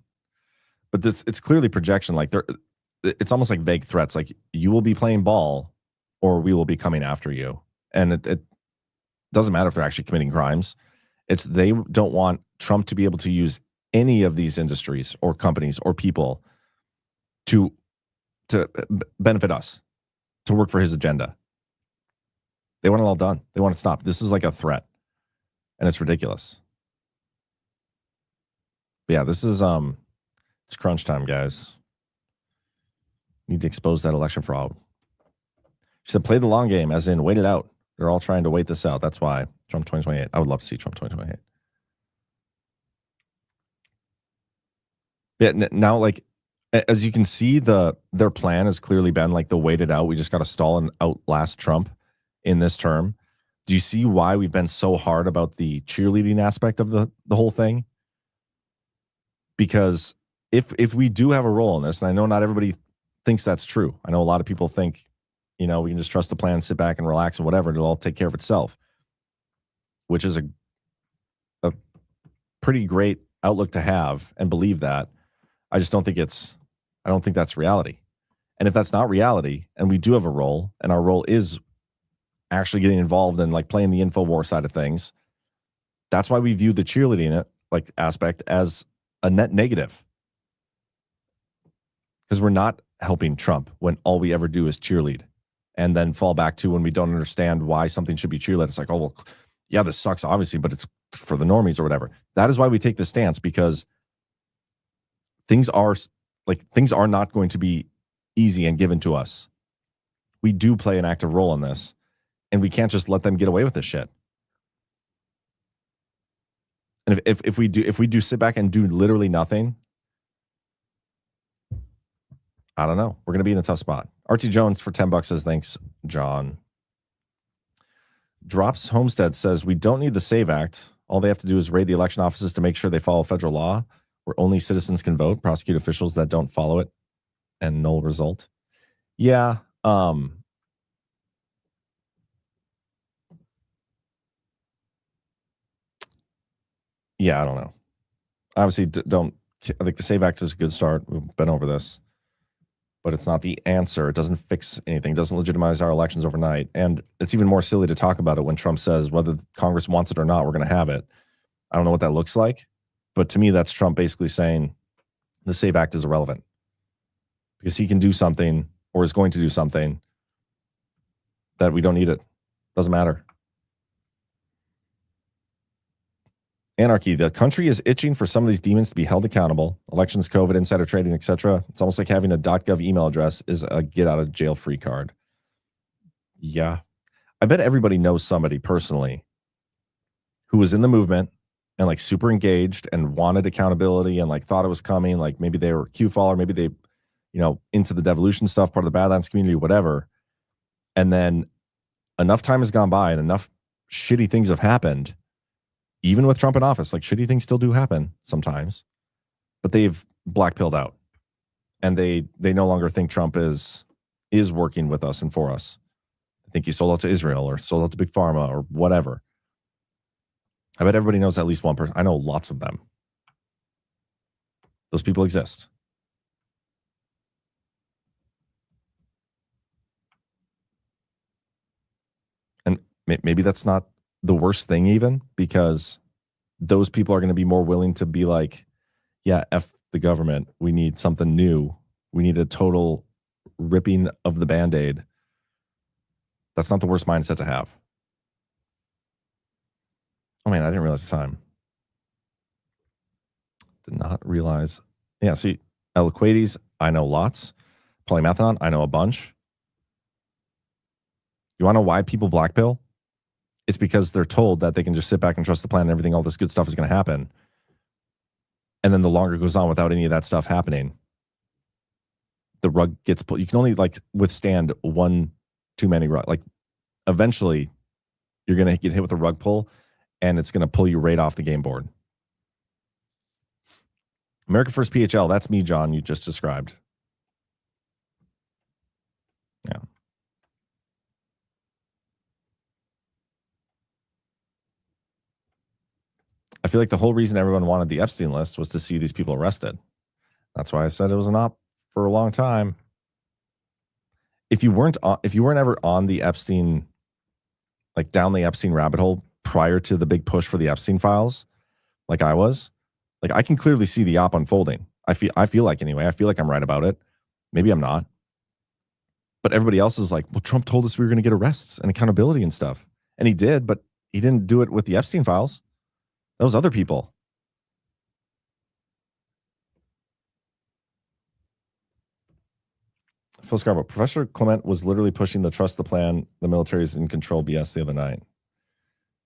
But it's clearly projection. Like, it's almost like vague threats. Like, you will be playing ball or we will be coming after you. And it doesn't matter if they're actually committing crimes. It's they don't want Trump to be able to use any of these industries or companies or people to benefit us, to work for his agenda. They want it all done. They want it stopped. This is like a threat, and it's ridiculous. But yeah, this is it's crunch time, guys. Need to expose that election fraud. She said, play the long game, as in wait it out. They're all trying to wait this out. That's why Trump 2028. I would love to see Trump 2028. Yeah, now, like, as you can see, their plan has clearly been like the wait it out. We just got to stall and outlast Trump in this term. Do you see why we've been so hard about the cheerleading aspect of the whole thing? Because if we do have a role in this, and I know not everybody thinks that's true. I know a lot of people think, we can just trust the plan, sit back and relax and whatever, and it'll all take care of itself, which is a pretty great outlook to have and believe that. I just don't think I don't think that's reality. And if that's not reality, and we do have a role, and our role is actually getting involved in like playing the InfoWar side of things, that's why we view the cheerleading aspect as a net negative. Because we're not helping Trump when all we ever do is cheerlead and then fall back to when we don't understand why something should be cheerleaded. It's like, oh, well, yeah, this sucks, obviously, but it's for the normies or whatever. That is why we take this stance, because things are not going to be easy and given to us. We do play an active role in this, and we can't just let them get away with this shit. And if we do sit back and do literally nothing, I don't know. We're going to be in a tough spot. RT Jones for $10 says, thanks, John. Drops Homestead says, we don't need the SAVE Act. All they have to do is raid the election offices to make sure they follow federal law, where only citizens can vote, prosecute officials that don't follow it, and null result. Yeah. Yeah, I don't know. Obviously, I think the SAVE Act is a good start. We've been over this. But it's not the answer. It doesn't fix anything. It doesn't legitimize our elections overnight. And it's even more silly to talk about it when Trump says whether Congress wants it or not, we're going to have it. I don't know what that looks like. But to me, that's Trump basically saying the SAVE Act is irrelevant because he can do something or is going to do something that we don't need it. Doesn't matter. Anarchy. The country is itching for some of these demons to be held accountable. Elections, COVID, insider trading, etc. It's almost like having a .gov email address is a get out of jail free card. Yeah. I bet everybody knows somebody personally who was in the movement and like super engaged and wanted accountability and like thought it was coming. Like maybe they were Q-follower, maybe they, into the devolution stuff, part of the Badlands community, whatever. And then enough time has gone by and enough shitty things have happened. Even with Trump in office, like shitty things still do happen sometimes, but they've black-pilled out and they no longer think Trump is working with us and for us. I think he sold out to Israel or sold out to Big Pharma or whatever. I bet everybody knows at least one person. I know lots of them. Those people exist. And maybe that's not the worst thing even, because those people are going to be more willing to be like, yeah, F the government. We need something new. We need a total ripping of the Band-Aid. That's not the worst mindset to have. Oh man, I didn't realize the time. Did not realize. Yeah, see, Eloquates, I know lots. Polymethanol, I know a bunch. You want to know why people blackpill? It's because they're told that they can just sit back and trust the plan and everything, all this good stuff is going to happen. And then the longer it goes on without any of that stuff happening, the rug gets pulled. You can only like withstand one too many rug. Like eventually you're going to get hit with a rug pull and it's going to pull you right off the game board. America First PHL. That's me, John, you just described. Yeah. I feel like the whole reason everyone wanted the Epstein list was to see these people arrested. That's why I said it was an op for a long time. If you weren't ever on the Epstein, like down the Epstein rabbit hole prior to the big push for the Epstein files, like I was, like I can clearly see the op unfolding. I feel like anyway, I feel like I'm right about it. Maybe I'm not. But everybody else is like, well, Trump told us we were going to get arrests and accountability and stuff. And he did, but he didn't do it with the Epstein files. Those other people. Phil Scarborough, Professor Clement was literally pushing the trust the plan, the military is in control BS the other night.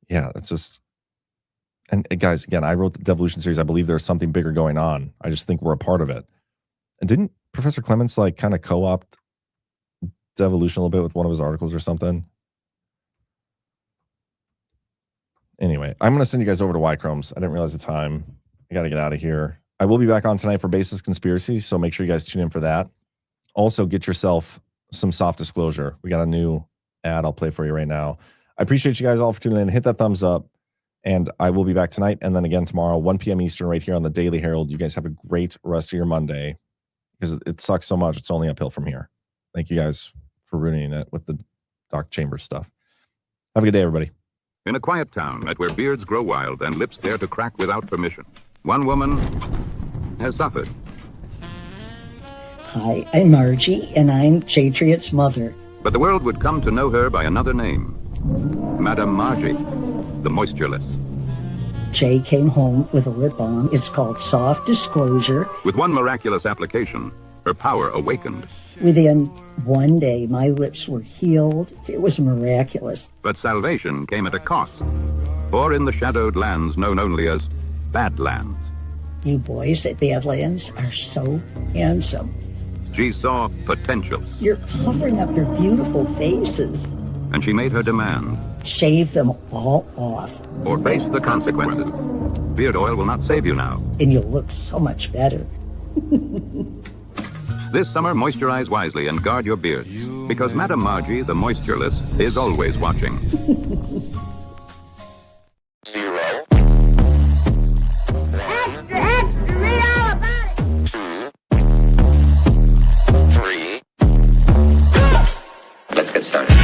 Yeah, that's just... And guys, again, I wrote the Devolution series. I believe there's something bigger going on. I just think we're a part of it. And didn't Professor Clements like kind of co-opt Devolution a little bit with one of his articles or something? Anyway, I'm going to send you guys over to Y-Chromes. I didn't realize the time. I got to get out of here. I will be back on tonight for Basis Conspiracy, so make sure you guys tune in for that. Also, get yourself some soft disclosure. We got a new ad I'll play for you right now. I appreciate you guys all for tuning in. Hit that thumbs up. And I will be back tonight and then again tomorrow, 1 p.m. Eastern, right here on the Daily Herold. You guys have a great rest of your Monday because it sucks so much. It's only uphill from here. Thank you guys for ruining it with the Doc Chambers stuff. Have a good day, everybody. In a quiet town at where beards grow wild and lips dare to crack without permission, one woman has suffered. Hi, I'm Margie, and I'm Patriot's mother. But the world would come to know her by another name, Madame Margie, the moistureless. Jay came home with a lip balm. It's called Soft Disclosure. With one miraculous application, her power awakened. Within one day, my lips were healed. It was miraculous. But salvation came at a cost. For in the shadowed lands known only as Badlands, You boys at Badlands are so handsome. she saw potential. You're covering up your beautiful faces. And she made her demand. Shave them all off, Or face the consequences. Beard oil will not save you now. and you'll look so much better. This summer, moisturize wisely and guard your beard. Because Madame Margie, the moistureless, is always watching. 0. Extra, extra, read all about it. 2. 3. Let's get started.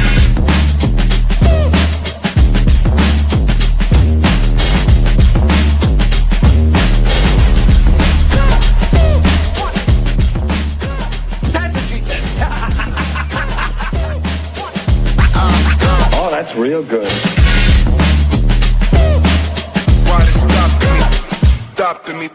That's what she said. Oh, that's real good. Why they stopping me? Stopping me.